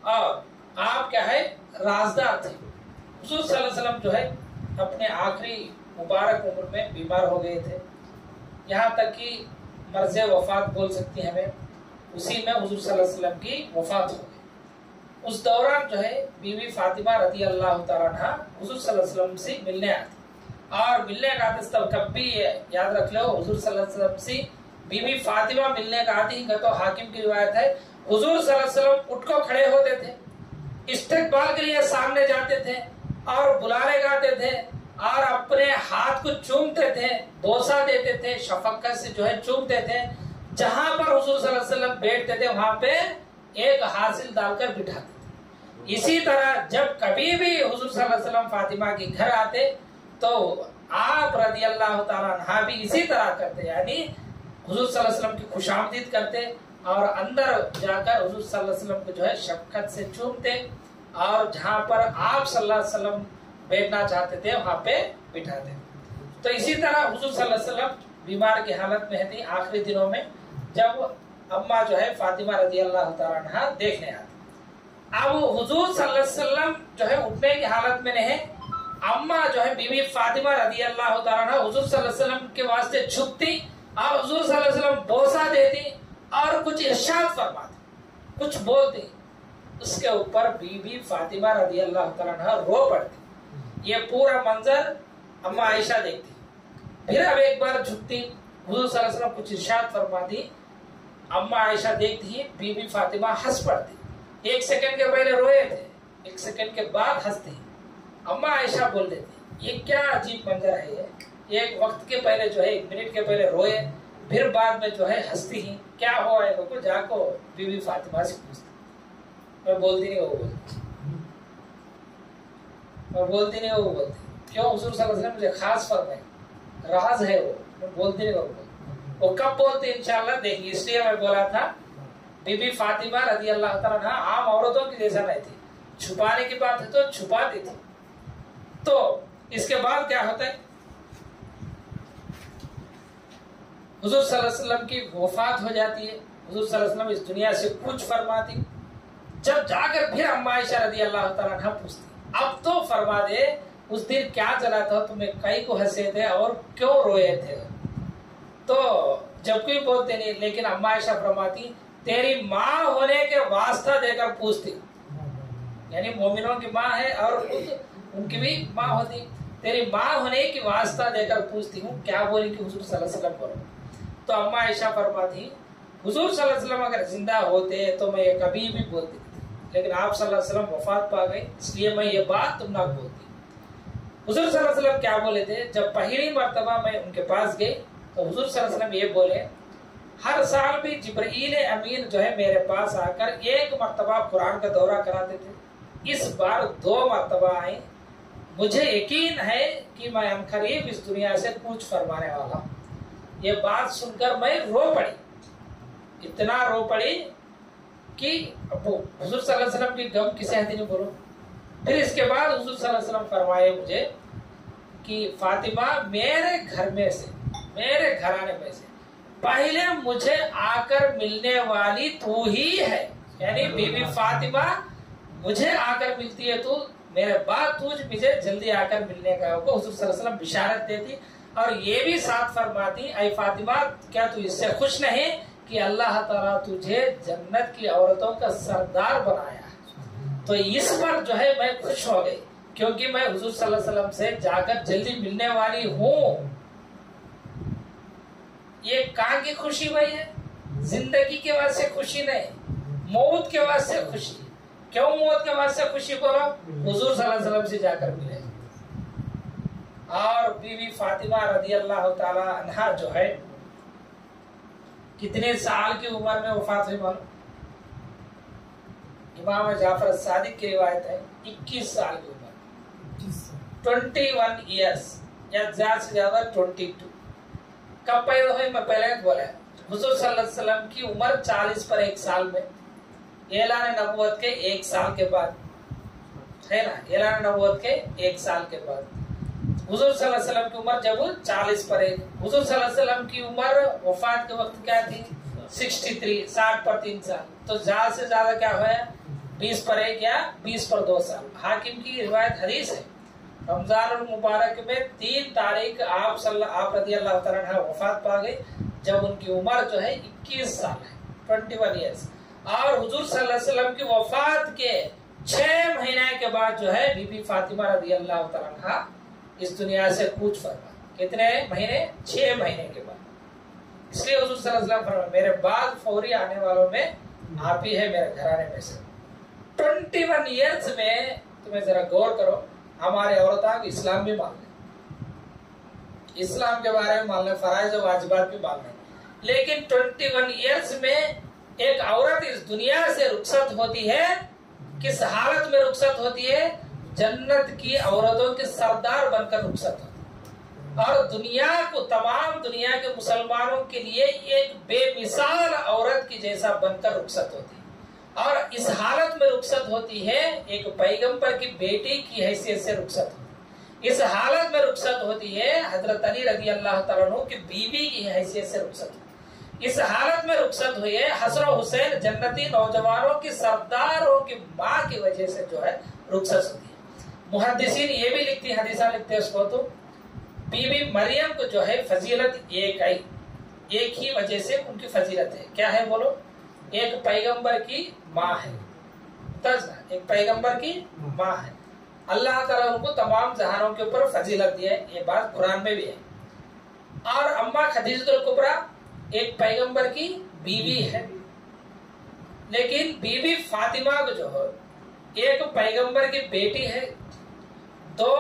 और आप क्या है राजदार थे। हुजूर सल्लल्लाहु अलैहि वसल्लम जो है अपने आखिरी मुबारक उम्र में बीमार हो गए थे, यहाँ तक कि मर्ज़ वफात बोल सकती हैं हमें, उसी में हुजूर सल्लल्लाहु अलैहि वसल्लम की वफात हो गई। उस दौरान जो है बीवी फातिमा रज़ी अल्लाह तआला अन्हा हुजूर सल्लल्लाहु अलैहि वसल्लम से मिलने आती, और मिलने का आते तब कभी याद रख लो हुजूर सल्लल्लाहु अलैहि वसल्लम से बीवी फातिमा मिलने का आती ही तो हाकिम की रिवायत है हुजूर सल्लल्लाहु अलैहि वसल्लम उठ को खड़े होते थे, इस्तेकबाल के लिए सामने जाते थे और बुलाने गाते थे और अपने हाथ को चूमते थे, बोसा देते थे, शफकत से जो है चूमते थे। जहां पर हुजूर सल्लल्लाहु अलैहि वसल्लम बैठते थे वहां पे एक हासिल डालकर बिठाते थे। इसी तरह जब कभी भी हुजूर सल्लल्लाहु अलैहि वसल्लम फातिमा के घर आते तो आप रज़ी अल्लाह तआला अन्हा भी इसी तरह करते, यानी हुजूर सल्लल्लाहु अलैहि वसल्लम की खुशामदीद करते और अंदर जाकर हुजूर सल्लल्लाहु अलैहि वसल्लम को जो है शफकत से चूमते और जहां पर आप सल्लल्लाहु अलैहि वसल्लम बैठना चाहते थे वहां पे बिठाते। तो इसी तरह हुजूर सल्लल्लाहु अलैहि वसल्लम बीमार की हालत में थी आखिरी दिनों में, जब अम्मा जो है फातिमा रज़ी अल्लाह तआला अन्हा देखने आती। अब हुजूर सल्लल्लाहु अलैहि वसल्लम जो है उठने की हालत में नहीं, अम्मा जो है बीवी फातिमा रज़ी अल्लाह तआला अन्हा हुजूर सल्लल्लाहु अलैहि वसल्लम के वास्ते झुकती और हुजूर सल्लल्लाहु अलैहि वसल्लम बोसा देती और कुछ इरशाद फरमाती, कुछ बोलती। उसके ऊपर बीबी फातिमा रज़ी अल्लाह तआला अन्हा रो पड़ती। ये पूरा मंजर अम्मा आयशा देखती, फिर अब एक बार झुकती, हुजूर सल्लल्लाहु अलैहि वसल्लम कुछ इरशाद फरमाती, अम्मा आयशा देखती ही बीबी फातिमा हंस पड़ती। एक सेकंड के पहले रोए थे, एक सेकंड के बाद हंसती। अम्मा आयशा बोल देती ये क्या अजीब मंजर है, ये एक वक्त के पहले जो है एक मिनट के पहले रोए फिर बाद में जो है हंसती ही, क्या हुआ है लोगों? जाको बीबी फातिमा से पूछती। मैं बोलती नहीं, वो बोलती, मैं बोलती नहीं, वो बोलती। क्यों? हुजूर सल्लल्लाहु अलैहि वसल्लम मुझे खास फरमाए, राज है वो, मैं बोलती नहीं, वो बोलती। वो कब बोलती इंशाल्लाह देखिए, इसलिए मैं बोला था बीबी फातिमा रज़ी अल्लाह तआला अन्हा आम औरतों की जैसा नहीं थी, छुपाने की बात है तो छुपाती थी। तो इसके बाद क्या होता है, हुजूर सल्लल्लाहु अलैहि वसल्लम की वफात हो जाती है, हुजूर सल्लल्लाहु अलैहि वसल्लम इस दुनिया से कुछ फरमाती। जब जाकर फिर अम्मा आयशा रज़ी अल्लाह तआला अन्हा पूछती अब तो फरमा दे उस दिन क्या चला था, तुम्हें कई को हंसे थे और क्यों रोए थे? तो जब कोई बोलते नहीं, लेकिन अम्मा आयशा फरमाती तेरी माँ होने के वास्ता देकर पूछती, यानी मोमिनों की माँ है और उनकी भी माँ होती, तेरी माँ होने की वास्ता देकर पूछती हूँ क्या बोलेंगे हुजूर सल्लल्लाहु अलैहि वसल्लम बोलो। तो अम्मा आयशा फरमाती हुजूर सल्लल्लाहु अलैहि वसल्लम अगर जिंदा होते तो मैं ये कभी भी बोलती, लेकिन आप सल्लल्लाहु अलैहि वसल्लम वफात पा गए इसलिए मैं ये बात तुम ना बोलती। हुजूर सल्लल्लाहु अलैहि वसल्लम क्या बोले थे? जब पहली मर्तबा मैं उनके पास गई तो हुजूर सल्लल्लाहु अलैहि वसल्लम ये बोले हर साल भी जिब्रील अमीन जो है मेरे पास आकर एक मर्तबा कुरान का दौरा कराते थे, इस बार 2 मर्तबा आए। मुझे यकीन है कि मैं अनकरीब इस दुनिया से कुछ फरमाने वाला हूँ। ये बात सुनकर मैं रो पड़ी, इतना रो पड़ी कि हुजूर सल्लल्लाहु अलैहि वसल्लम की गम किसे हद नहीं बोलो। फिर इसके बाद हुजूर सल्लल्लाहु अलैहि वसल्लम फरमाए मुझे कि फातिमा मेरे घर में से, मेरे घराने में से पहले मुझे आकर मिलने वाली तू ही है, यानी बीबी फातिमा मुझे आकर मिलती है तू, मेरे बाद तुझ मुझे जल्दी आकर मिलने का हुजूर सल्लल्लाहु अलैहि वसल्लम बिशारत देती और ये भी साथ फरमाती ऐ फातिमा क्या तू इससे खुश नहीं कि अल्लाह ताला तुझे जन्नत की औरतों का सरदार बनाया। तो इस पर जो है मैं खुश हो गई क्योंकि मैं हुजूर सल्लल्लाहु अलैहि वसल्लम से जाकर जल्दी मिलने वाली हूँ। ये कहाँ की खुशी भाई है? जिंदगी के वास्ते खुशी नहीं, मौत के वास्ते खुशी। क्यों मौत के वास्ते खुशी बोलो? हुजूर सल्लल्लाहु अलैहि वसल्लम से जाकर मिले। और बीवी फातिमा रज़ी अल्लाह ताला अन्हा जो है कितने साल की उम्र में वफात हुई मालूम? इमाम जाफर सादिक की रिवायत है 21 साल की उम्र, 21 ईयर्स या ज्यादा से ज्यादा 22। कब पैदा हुई? मैं पहले बोला हुजूर सल्लल्लाहु अलैहि वसल्लम की उम्र 40 पर 1 साल में, ऐलान नबूवत के 1 साल के बाद, है ना, ऐलान नबूवत के 1 साल के बाद हुजूर सल्लल्लाहु अलैहि वसल्लम की उम्र जब 40 पर 1, हुजूर सल्लल्लाहु अलैहि वसल्लम की उम्र वफात के वक्त क्या थी? 63, 60 पर 3 साल, तो ज्यादा से ज्यादा क्या हुआ? 20 पर 1 या 20 पर 2 साल। हाकिम की रिवायत हदीस है, रमजान मुबारक में 3 तारीख आप रज़ी अल्लाह तआला अन्हा वफात पा गए, जब उनकी उम्र जो है 21 साल है, 21 ईयर्स। और हुजूर सल्लल्लाहु अलैहि वसल्लम की वफात के 6 महीने के बाद जो है बीबी फातिमा रज़ी अल्लाह तआला अन्हा इस दुनिया से कूच फरमा। कितने महीने? 6 महीने के बाद। इसलिए हुजूर सल्लल्लाहु अलैहि वसल्लम फरमाया, मेरे बाद फौरी आने वालों में आप ही है, मेरे घराने में से। 21 ईयर्स में तुम्हें जरा गौर करो, हमारे औरतों को इस्लाम भी मान ले, इस्लाम के बारे में मान ले, फराइज और वाजिबात भी मान ले, लेकिन 21 ईयर्स में एक औरत इस दुनिया से रुखसत होती है। किस हालत में रुखसत होती है? जन्नत की औरतों के सरदार बनकर रुखसत होती है, और दुनिया को, तमाम दुनिया के मुसलमानों के लिए एक बेमिसाल औरत की जैसा बनकर रुखसत होती है। और इस हालत में रुखसत होती है, एक पैगंबर की बेटी की हैसियत से रुखसत होती है। इस हालत में रुखसत होती है हजरत अली रज़ी अल्लाह तआला अन्हु की बीवी की हैसियत से रुखसत होती है। इस हालत में रुखसत हुई है हसन हुसैन जन्नती नौजवानों की सरदारों की माँ की वजह से जो है रुखसत होती है। मुहद्दिसीन ये भी लिखती, हदीसा लिखते हैं उसको, तो बीबी मरियम को जो है फजीलत एक ही वजह से उनकी फजीलत है। क्या है बोलो? एक पैगंबर की माँ है, एक पैगंबर की माँ है। अल्लाह ताला उनको तमाम जहानों के ऊपर फजीलत दी है, ये बात कुरान में भी है। और अम्मा खदीजतुल कुबरा एक पैगंबर की बीवी है, लेकिन बीबी फातिमा को जो है एक पैगंबर की बेटी है, 2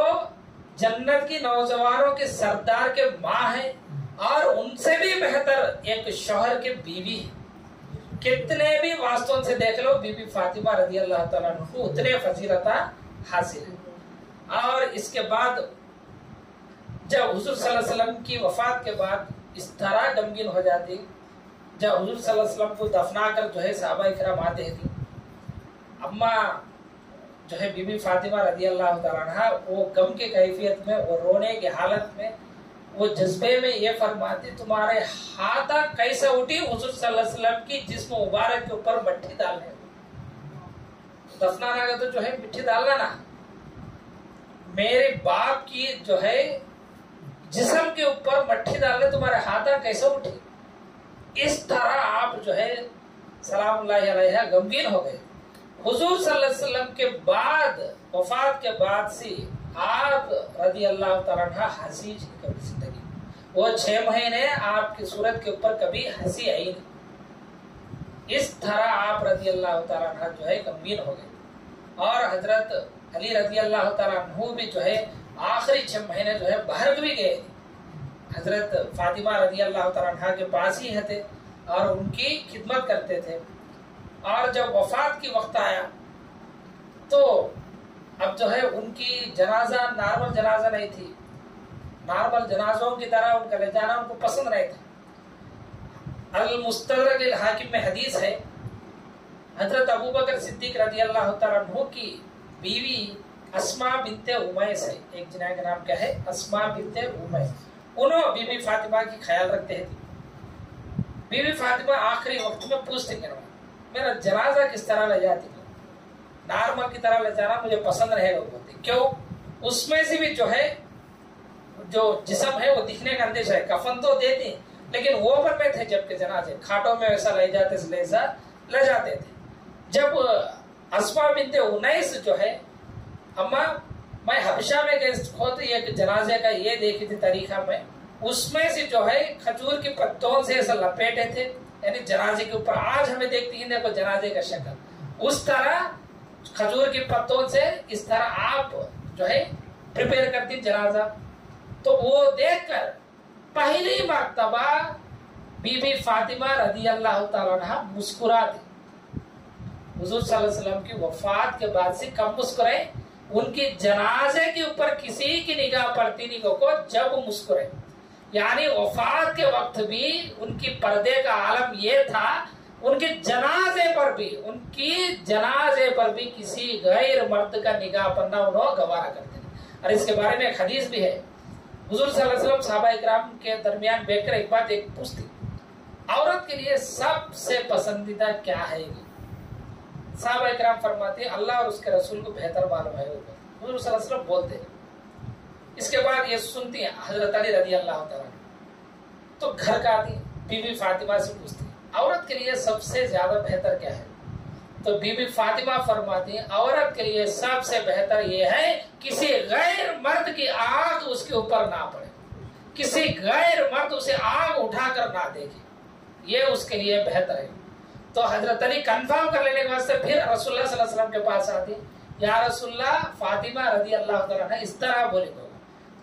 जन्नत की नौजवानों के सरदार के माँ है, और उनसे भी बेहतर एक शौहर के बीवी है। कितने भी वास्तव से देख लो, बीबी फातिमा रज़ी अल्लाह तआला अन्हा को उतने फजीलता हासिल है। और इसके बाद जब हुजूर सल्लल्लाहु अलैहि वसल्लम की वफात के बाद इस तरह गमगीन हो जाती, जब हुजूर सल्लल्लाहु अलैहि वसल्लम को दफना कर जो है सहाबा इकराम आते हैं, अम्मा जो है बीबी फातिमा रज़ी अल्लाह तआला अन्हा वो गम के कैफियत में, वो रोने की हालत में, वो जज्बे में ये फरमाती, तुम्हारे हाथ कैसे उठी हुजूर सल्लल्लाहु अलैहि वसल्लम की जिस्म मुबारक के ऊपर मट्टी डालने, दफनाना का तो जो है मिट्टी डालना ना, मेरे बाप की जो है जिस्म के ऊपर मट्टी डालने तुम्हारे हाथ कैसे उठी। इस तरह आप जो है सलामुल्लाहि अलैहा गमगीन हो गए। हुजूर सल्लल्लाहु अलैहि वसल्लम के बाद, वफात के बाद से आप रज़ी अल्लाह तआला अन्हा हंसी कभी जिंदगी, वो 6 महीने आपकी सूरत के ऊपर कभी हंसी आई नहीं। इस तरह आप रज़ी अल्लाह तआला अन्हा जो है गमगीन हो गए। और हजरत अली रज़ी अल्लाह तआला अन्हु भी जो है आखिरी 6 महीने जो है बाहर भी गए, हजरत फातिमा रज़ी अल्लाह तआला अन्हा के पास ही थे और उनकी खिदमत करते थे। और जब वफात की वक्त आया तो अब जो है उनकी जनाजा नॉर्मल जनाजा नहीं थी, नॉर्मल जनाजों की तरह उनका ले जाना उनको पसंद नहीं था। अल मुस्तदरक अल हाकिम में हदीस है, हजरत अबू बकर सिद्दीक रज़ी अल्लाह तआला अन्हु की बीवी अस्मा बिन्ते उमैस है, एक जना का नाम क्या है? अस्मा बिन्ते उमैस। उन्होंने बीबी फातिमा की ख्याल रखते हैं। बीबी फातिमा आखिरी वक्त में पूछते कि मेरा जनाजा किस तरह ले जाती, नॉर्मल की तरह ले जाना मुझे पसंद नहीं होती। क्यों? उसमें से भी जो है जो जिस्म है वो दिखने का अंदेशा है। कफन तो देते लेकिन वो ओपन में थे, जबकि जनाजे खाटों में वैसा ले जाते थे। जब अस्मा बिन्ते उनैस जो है, अम्मा मैं हबशा में गए खुद एक जनाजे का ये देखी थी तरीका में, उसमें से जो है खजूर के पत्तों से ऐसा लपेटे थे, यानी जनाजे के ऊपर आज हमें देखती हैं देखो जनाजे का शक्ल, उस तरह खजूर के पत्तों से इस तरह आप जो है प्रिपेयर करती जनाजा। तो वो देखकर पहली मर्तबा बीबी फातिमा रदी अल्लाह ताला अन्हा मुस्कुरा दी। हुजूर सल्लल्लाहु अलैहि वसल्लम की वफात के बाद से कब मुस्कुराए? उनकी जनाजे के ऊपर किसी की निगाह पड़ती नहीं को जब मुस्कुराए। यानी वफात के वक्त भी उनकी पर्दे का आलम ये था, उनके जनाजे पर भी किसी गैर मर्द का निगाह पड़ना उन्होंने गवारा करते थे। और इसके बारे में एक हदीस भी है। हुजूर सल्लल्लाहु अलैहि वसल्लम सहाबा इकराम के दरमियान बैठकर एक बात पूछती, औरत के लिए सबसे पसंदीदा क्या है? सहाबा इकराम फरमाते अल्लाह और उसके रसूल को बेहतर मालूम है। हुजूर सल्लल्लाहु अलैहि वसल्लम बोलते हैं। इसके बाद ये सुनती है हजरत अली रदी अल्लाह ताला, तो घर का आती बीबी फातिमा से पूछती औरत के लिए सबसे ज्यादा बेहतर क्या है? तो बीबी फातिमा फरमाती है औरत के लिए सबसे बेहतर ये है किसी गैर मर्द की आग उसके ऊपर ना पड़े, किसी गैर मर्द उसे आग उठाकर ना देखे, ये उसके लिए बेहतर है। तो हजरत अली कंफर्म कर लेने के बाद से फिर रसूलुल्लाह सल्लल्लाहु अलैहि वसल्लम के पास आती, या रसूलुल्लाह फातिमा रदी अल्लाह ताला इस तरह बोले।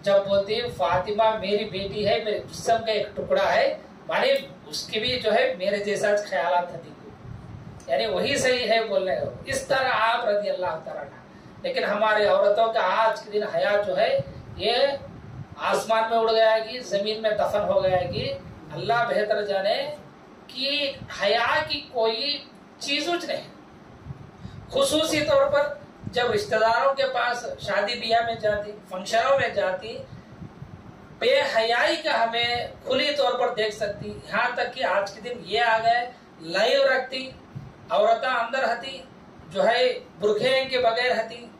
जब बोलती फातिमा मेरी बेटी है, मेरे जिस्म का एक टुकड़ा है, माने उसके भी जो है मेरे जैसा ख्यालात था, यानी वही सही है बोलने को। इस तरह आप रदी अल्लाह ताला। लेकिन हमारी औरतों का आज के दिन हया जो है ये आसमान में उड़ गया कि जमीन में दफन हो गया कि अल्लाह बेहतर जाने कि हया की कोई चीज नहीं। खुसूसी तौर पर जब रिश्तेदारों के पास शादी ब्याह में जाती, फंक्शनों में जाती, बेहयाई का हमें खुली तौर पर देख सकती। यहाँ तक कि आज के दिन ये आ गए लाइव रखती औरतें अंदर हती जो है बुरखे के बगैर हती,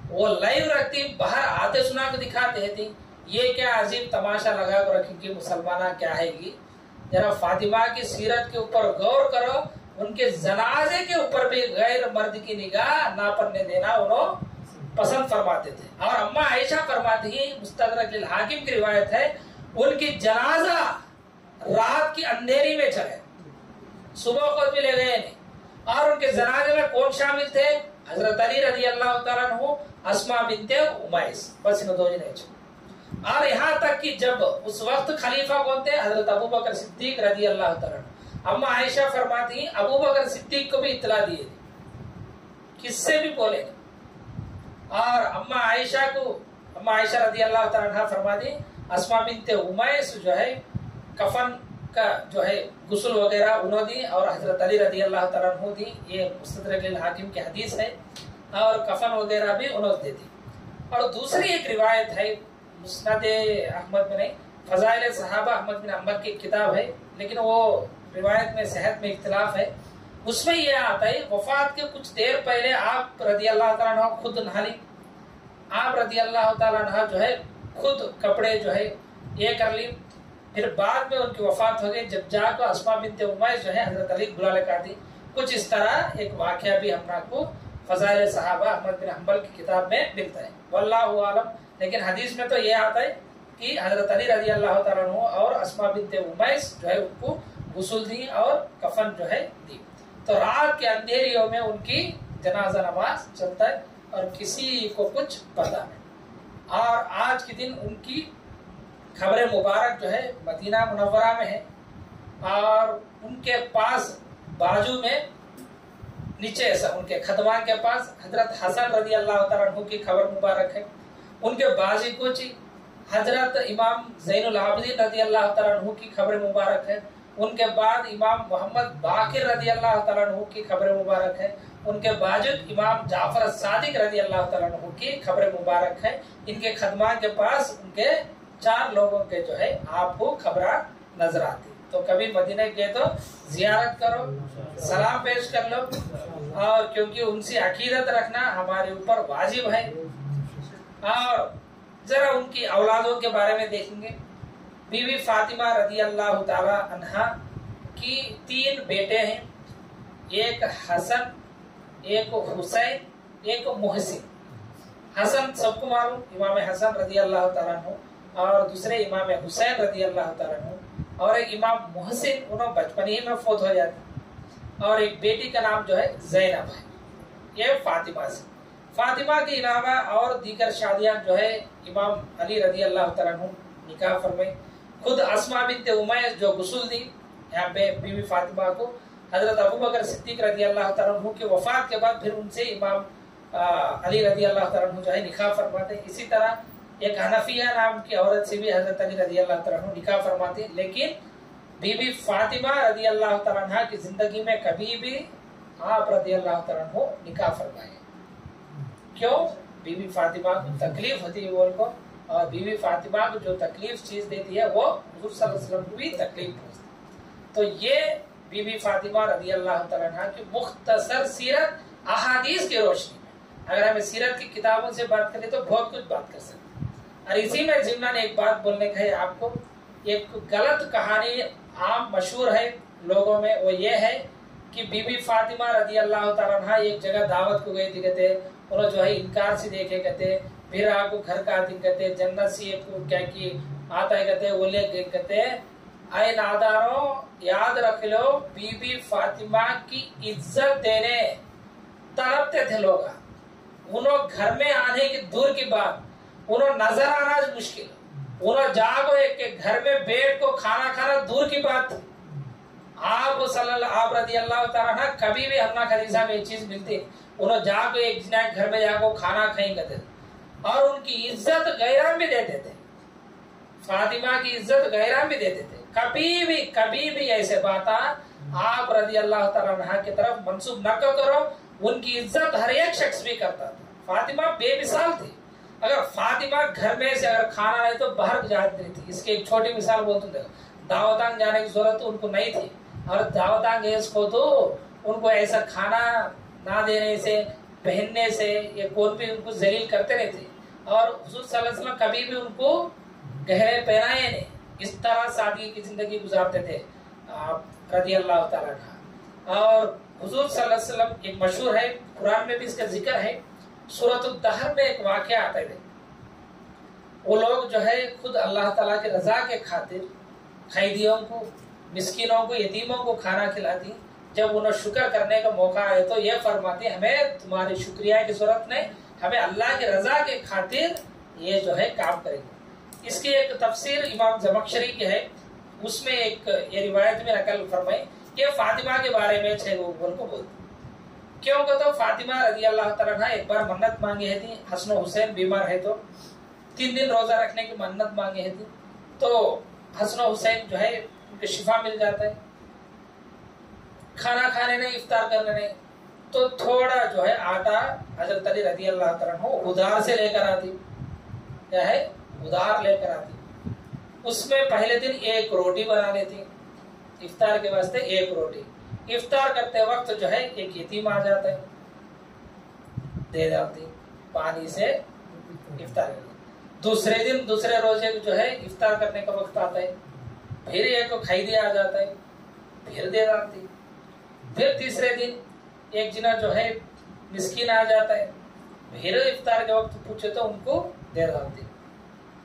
वो लाइव रखती, बाहर आते सुना को दिखाते हती। ये क्या अजीब तमाशा लगा कर रखेंगे मुसलमाना क्या है कि जरा फातिमा की सीरत के ऊपर गौर करो, उनके जनाजे के ऊपर भी गैर मर्द की निगाह ना पड़ने देना उन्होंने पसंद फरमाते थे। और अम्मा आयशा फरमाती है, मुस्तदरक हाकिम की रिवायत है, उनकी जनाजा रात की अंधेरी में चले, सुबह को भी ले गए नहीं। और उनके जनाजे में कौन शामिल थे? हजरत अली रजी अल्लाह ताला अन्हु, अस्मा बिन्ते उमैस, बस इन दो जने। और यहाँ तक कि जब उस वक्त खलीफा कौन थे? हजरत अबू बकर सिद्दीक रजी अल्लाह ताला। अम्मा आयशा फरमाती अबू बकर सिद्दीक को भी इत्तला दिए थे, किससे भी बोले। और अम्मा आयशा रदी अल्लाह ताला फरमाती अस्मा बिन्ते उमैस जो है कफन का जो है गुस्ल वगैरह उन्होंने दी, और हजरत अली रदी अल्लाह ताला अन्हु दी। ये मुस्तदरक हाकिम की हदीस है। और कफन वगैरह भी उन्होंने दे दी। और दूसरी एक रिवायत है मुस्नद अहमद में, फजाइल सहाबा अहमद बिन हम्बल की किताब है, लेकिन वो रिवायत में सेहत में इख्तिलाफ है। उसमें यह आता है वफात के कुछ देर पहले आप रदी अल्लाह ताला अन्हा खुद नहाली, आप रदी अल्लाह ताला अन्हा जो है खुद कपड़े जो है ये कर ली। फिर बाद में उनकी वफात हो गई, जब जाकर अस्मा बिन्ते उमैस जो है हजरत अली बुला लेकर दी। कुछ इस तरह एक वाकया भी हम को फजाइल सहाबा अहमद बिन हम्बल की किताब में मिलता है, वल्लाहु आलम। लेकिन हदीस में तो ये आता है कि हजरत अली रजी अल्लाह ताला अन्हु और अस्मा बिन्ते उमैस जो है उनको गुस्ल दी और कफन जो है दी। तो रात के अंधेरियों में उनकी जनाजा नमाज चलता है और किसी को कुछ पता नहीं। और आज के दिन उनकी खबर मुबारक जो है मदीना मुनव्वरा में है, और उनके पास बाजू में नीचे ऐसा उनके खदमान के पास हजरत हसन रजी अल्लाह ताला अन्हु की खबर मुबारक है। उनके बाजी कुछ हजरत इमाम ज़ैनुल आबिदीन रजी अल्लाह ताला अन्हु की खबर मुबारक है। उनके बाद इमाम मोहम्मद बाकिर रजी अल्लाह ताला अन्हु की खबर मुबारक है। उनके बाजुद इमाम जाफर सादिक रजी अल्लाह ताला अन्हु की खबर मुबारक है। इनके खदमान के पास उनके 4 लोगों के जो है आपको खबर नजर आती। तो कभी मदीने गए तो जियारत करो, सलाम पेश कर लो, और क्योंकि उनसे अकीदत रखना हमारे ऊपर वाजिब है। और जरा उनकी औलादों के बारे में देखेंगे। बीवी फातिमा रदी अल्लाह ताला अन्हा की 3 बेटे हैं, एक हसन, एक हुसैन, एक मुहसिन। हसन सबको मालूम, इमाम हसन रदी अल्लाह ताला अन्हु, और दूसरे इमाम हुसैन रदी अल्लाह ताला अन्हु, और एक इमाम मुहसिन, उन्होंने बचपन ही में फौत हो जाते। और एक बेटी का नाम जो है ज़ैनब है। ये फातिमा से। फातिमा के अलावा और दीगर शादियां जो है इमाम अली रदी अल्लाह ताला अन्हु निकाह फरमाई। खुद अस्मा बिन्ते उमैस जो गुस्ल दी, यहाँ पे बीवी फातिमा को हजरत अबू बकर सिद्दीक रजी अल्लाह तआला अन्हु के वफात के बाद फिर उनसे इमाम अली रजी अल्लाह तआला अन्हु जो है निकाह फरमाते। इसी तरह एक हनफिया नाम की औरत से भी हजरत अली रजी अल्लाह तआला अन्हु निकाह फरमाते। लेकिन बीबी फातिमा रजी अल्लाह तआला अन्हा की जिंदगी में कभी भी आप रजी अल्लाह तआला अन्हु निकाह फरमाए। क्यों? बीबी फातिमा को तकलीफ होती है उनको, और बीबी फातिमा को जो तकलीफ चीज देती है वो हुजूर सल्लल्लाहु अलैहि वसल्लम को भी तकलीफ पहुंचती। तो ये बीबी फातिमा रजी अल्लाह तआला अन्हा की मुख्तसर सीरत अहादीस की रोशनी में, अगर हमें सीरत की किताबों से बात करें तो बहुत कुछ बात कर सकते हैं। और इसी में जिम्ना ने एक बात बोलने का है आपको, एक गलत कहानी आम मशहूर है लोगों में, वो ये है कि बीबी फातिमा रजी अल्लाह तआला अन्हा एक जगह दावत को गई थी, कहते उन्होंने जो है इनकार से देखे, कहते फिर आपको घर का आती, कहते जन्नत से क्या की आता है, कहते वो ले कहते आए नादारों याद रख लो बीबी फातिमा की इज्जत देने तड़पते थे लोग। उन्होंने घर में आने की दूर की बात, उन्होंने नजर आना मुश्किल, उन्होंने जागो एक घर में बैठ को खाना खाना दूर की बात। आप रजी अल्लाह तआला अन्हा कभी भी हमना खदीजा में एक चीज मिलती, उन्होंने जागो एक घर में जागो खाना खाएंगे और उनकी इज्जत गैराम भी देते थे, फातिमा की इज्जत गैराम भी देते थे। कभी भी ऐसे बात आप रजी अल्लाह तआला अन्हा की तरफ मंसूब न करो। उनकी इज्जत हर एक शख्स भी करता था। फातिमा बेमिसाल थी। अगर फातिमा घर में से अगर खाना नहीं तो बाहर जाती थी। इसकी एक छोटी मिसाल बोलते थे, दावतांग जाने की जरूरत तो उनको नहीं थी, और दावतांग को तो उनको ऐसा खाना ना देने से, पहनने से, ये कौन भी उनको जलील करते नहीं थे। और हुजूर सल्लल्लाहु अलैहि वसल्लम कभी भी उनको गहरे पहनाए नहीं, इस तरह सादगी की जिंदगी गुजारते थे रजी अल्लाह तआला अन्हा। और हुजूर सल्लल्लाहु अलैहि वसल्लम एक मशहूर है, कुरान में भी इसका जिक्र है, सूरतुल दहर में एक वाकया आता है। वो लोग जो है खुद अल्लाह ताला की रजा के खातिर खैदियों को, मिस्किनों को, यतीमों को खाना खिलाती। जब उन्हें शुक्र करने का मौका आए तो ये फरमाती हमें तुम्हारी शुक्रिया की जरूरत नहीं, हमें अल्लाह की रजा के खातिर ये जो है काम करेंगे। इसकी एक तफसीर इमाम ज़मख़शरी की है, उसमें एक ये रिवायत में नकल फरमाई कि फातिमा के बारे में छह लोग को बोलते। क्यों को तो फातिमा रजी अल्लाह तआला अन्हा एक बार मन्नत मांगी है थी, हसन हुसैन बीमार है तो 3 दिन रोजा रखने की मन्नत मांगी है थी, तो हसन हुसैन जो है उनके शिफा मिल जाता है। खाना खाने नहीं, इफ्तार करने नहीं, तो थोड़ा जो है आटा हजरत अली रजी अल्लाह तआला अन्हु उधार से लेकर आती, क्या है उधार लेकर आती। उसमें पहले दिन 1 रोटी बना लेती, इफ्तार के वास्ते 1 रोटी। इफ्तार करते वक्त जो है एक यतीम आ जाता है, दे जाती पानी से इफ्तार। दूसरे दिन दूसरे रोजे जो है इफ्तार करने का वक्त आता है, फिर एक खैदी आ जाता है, फिर दे जाती। फिर तीसरे दिन एक जना जो है मिस्किन आ जाता है, फिर इफ्तार के वक्त पूछे तो उनको दे जाती।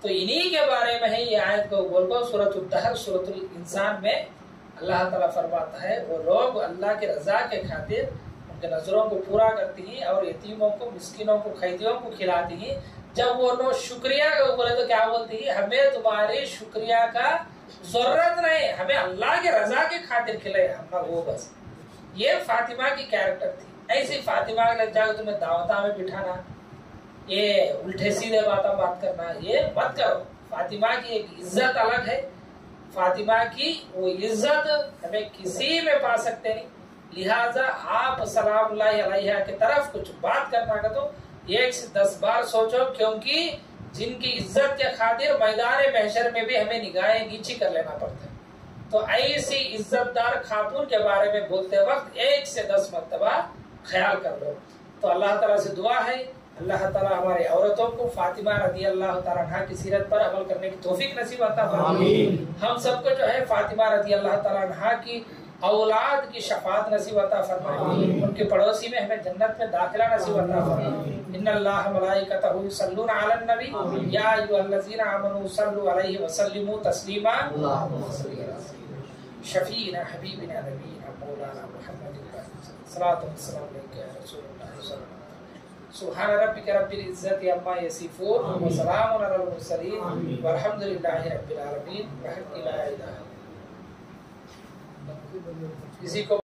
तो इन्हीं के बारे में है ये आयत को बोल सूरतुल दहर सूरतुल इंसान में अल्लाह ताला फरमाता है वो लोग अल्लाह के रजा के खातिर उनके नजरों को पूरा करती हैं और यतीमों को, मिस्किनों को, खैदियों को खिलाती हैं। जब वो लोग शुक्रिया का बोले तो क्या बोलती है, हमें तुम्हारी शुक्रिया का जरूरत नहीं, हमें अल्लाह के रजा के खातिर खिलाए हम वो बस। ये फातिमा की कैरेक्टर थी। ऐसी फातिमा के लग जाकर तुम्हें दावता में बिठाना, ये उल्टे सीधे बात करना, ये मत करो। फातिमा की एक इज्जत अलग है, फातिमा की वो इज्जत हमें किसी में पा सकते नहीं। लिहाजा आप सलामुल्लाहि अलैहा की तरफ कुछ बात करना का तो 1 से 10 बार सोचो, क्योंकि जिनकी इज्जत के खातिर मैदान महशर में भी हमें निगाहें नीची कर लेना पड़ता है। तो ऐसी इज्जतदार खातून के बारे में बोलते वक्त 1 से 10 मर्तबा ख्याल कर लो। तो अल्लाह ताला से दुआ है अल्लाह ताला हमारे औरतों को फातिमा रज़ी अल्लाह ताला अन्हा की सीरत पर अमल करने की तौफीक नसीब अता फरमाए। हम सबको जो है फातिमा रज़ी अल्लाह ताला अन्हा की औलाद की शफाअत नसीब अता फरमाए। उनके पड़ोसी में हमें जन्नत में दाखिला नसीब अता फरमाए। इन्नल्लाह व मलाइकतहु युसल्लूना अलन नबी या अय्युहल्लज़ीना आमनू सल्लु अलैहि व सल्लिमू तस्लीमा शफीना हबीबिना नबीना मौलाना मुहम्मदिन सल्लल्लाहु अलैहि वसल्लम। सुब्हान रब्बिक रब्बिल इज्जति अम्मा यसिफून व सलामुन अलल मुरसलीन वल्हम्दुलिल्लाहि रब्बिल आलमीन। کسی کو